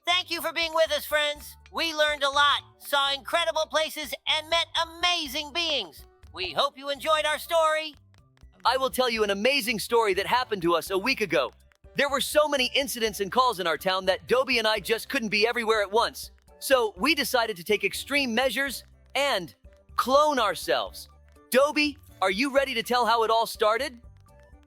Thank you for being with us, friends. We learned a lot, saw incredible places, and met amazing beings. We hope you enjoyed our story. I will tell you an amazing story that happened to us a week ago. There were so many incidents and calls in our town that Dobie and I just couldn't be everywhere at once. So we decided to take extreme measures and clone ourselves. Dobie, are you ready to tell how it all started?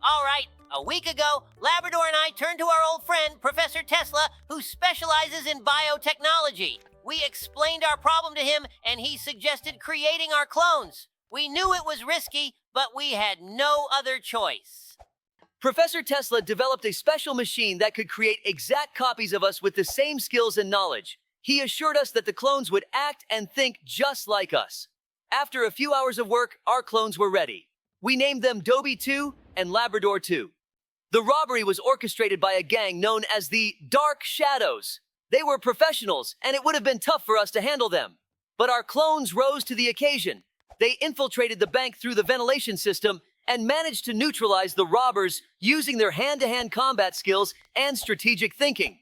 All right. A week ago, Labrador and I turned to our old friend, Professor Tesla, who specializes in biotechnology. We explained our problem to him, and he suggested creating our clones. We knew it was risky, but we had no other choice. Professor Tesla developed a special machine that could create exact copies of us with the same skills and knowledge. He assured us that the clones would act and think just like us. After a few hours of work, our clones were ready. We named them Dobie 2 and Labrador 2. The robbery was orchestrated by a gang known as the Dark Shadows. They were professionals, and it would have been tough for us to handle them. But our clones rose to the occasion. They infiltrated the bank through the ventilation system and managed to neutralize the robbers using their hand-to-hand combat skills and strategic thinking.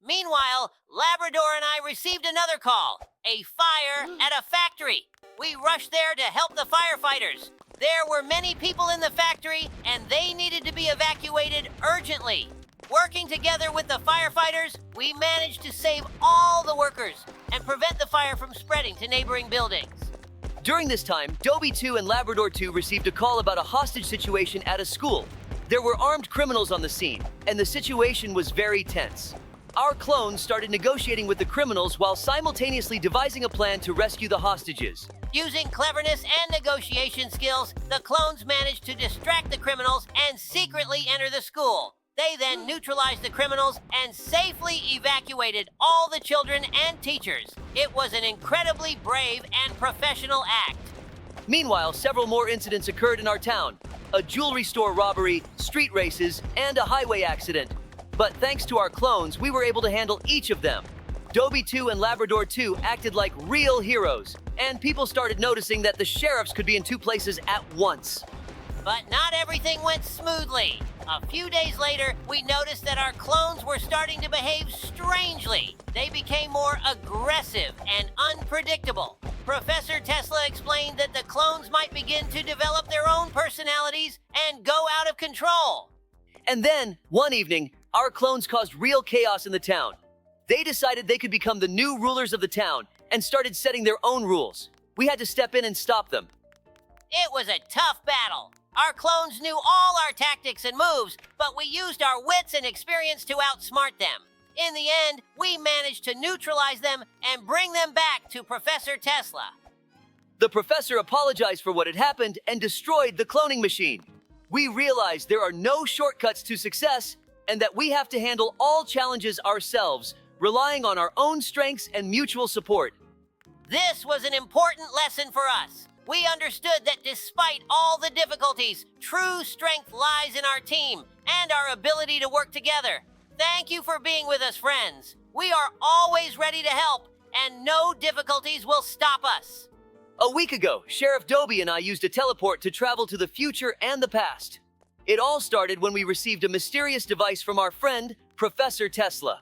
Meanwhile, Labrador and I received another call, a fire at a factory. We rushed there to help the firefighters. There were many people in the factory, and they needed to be evacuated urgently. Working together with the firefighters, we managed to save all the workers and prevent the fire from spreading to neighboring buildings. During this time, Dobie 2 and Labrador 2 received a call about a hostage situation at a school. There were armed criminals on the scene, and the situation was very tense. Our clones started negotiating with the criminals while simultaneously devising a plan to rescue the hostages. Using cleverness and negotiation skills, the clones managed to distract the criminals and secretly enter the school. They then neutralized the criminals and safely evacuated all the children and teachers. It was an incredibly brave and professional act. Meanwhile, several more incidents occurred in our town. A jewelry store robbery, street races, and a highway accident. But thanks to our clones, we were able to handle each of them. Dobie 2 and Labrador 2 acted like real heroes, and people started noticing that the sheriffs could be in two places at once. But not everything went smoothly. A few days later, we noticed that our clones were starting to behave strangely. They became more aggressive and unpredictable. Professor Tesla explained that the clones might begin to develop their own personalities and go out of control. And then, one evening, our clones caused real chaos in the town. They decided they could become the new rulers of the town and started setting their own rules. We had to step in and stop them. It was a tough battle. Our clones knew all our tactics and moves, but we used our wits and experience to outsmart them. In the end, we managed to neutralize them and bring them back to Professor Tesla. The professor apologized for what had happened and destroyed the cloning machine. We realized there are no shortcuts to success and that we have to handle all challenges ourselves, relying on our own strengths and mutual support. This was an important lesson for us. We understood that despite all the difficulties, true strength lies in our team and our ability to work together. Thank you for being with us, friends. We are always ready to help, and no difficulties will stop us. A week ago, Sheriff Dobie and I used a teleport to travel to the future and the past. It all started when we received a mysterious device from our friend, Professor Tesla.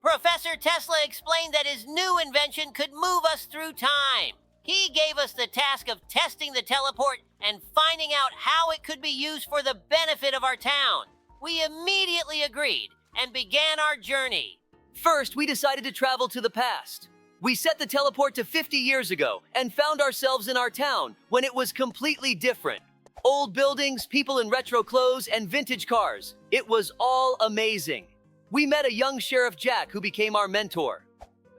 Professor Tesla explained that his new invention could move us through time. He gave us the task of testing the teleport and finding out how it could be used for the benefit of our town. We immediately agreed and began our journey. First, we decided to travel to the past. We set the teleport to 50 years ago and found ourselves in our town when it was completely different. Old buildings, people in retro clothes, and vintage cars. It was all amazing. We met a young Sheriff Jack who became our mentor.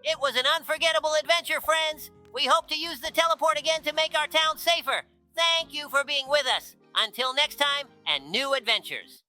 It was an unforgettable adventure, friends. We hope to use the teleport again to make our town safer. Thank you for being with us. Until next time and new adventures.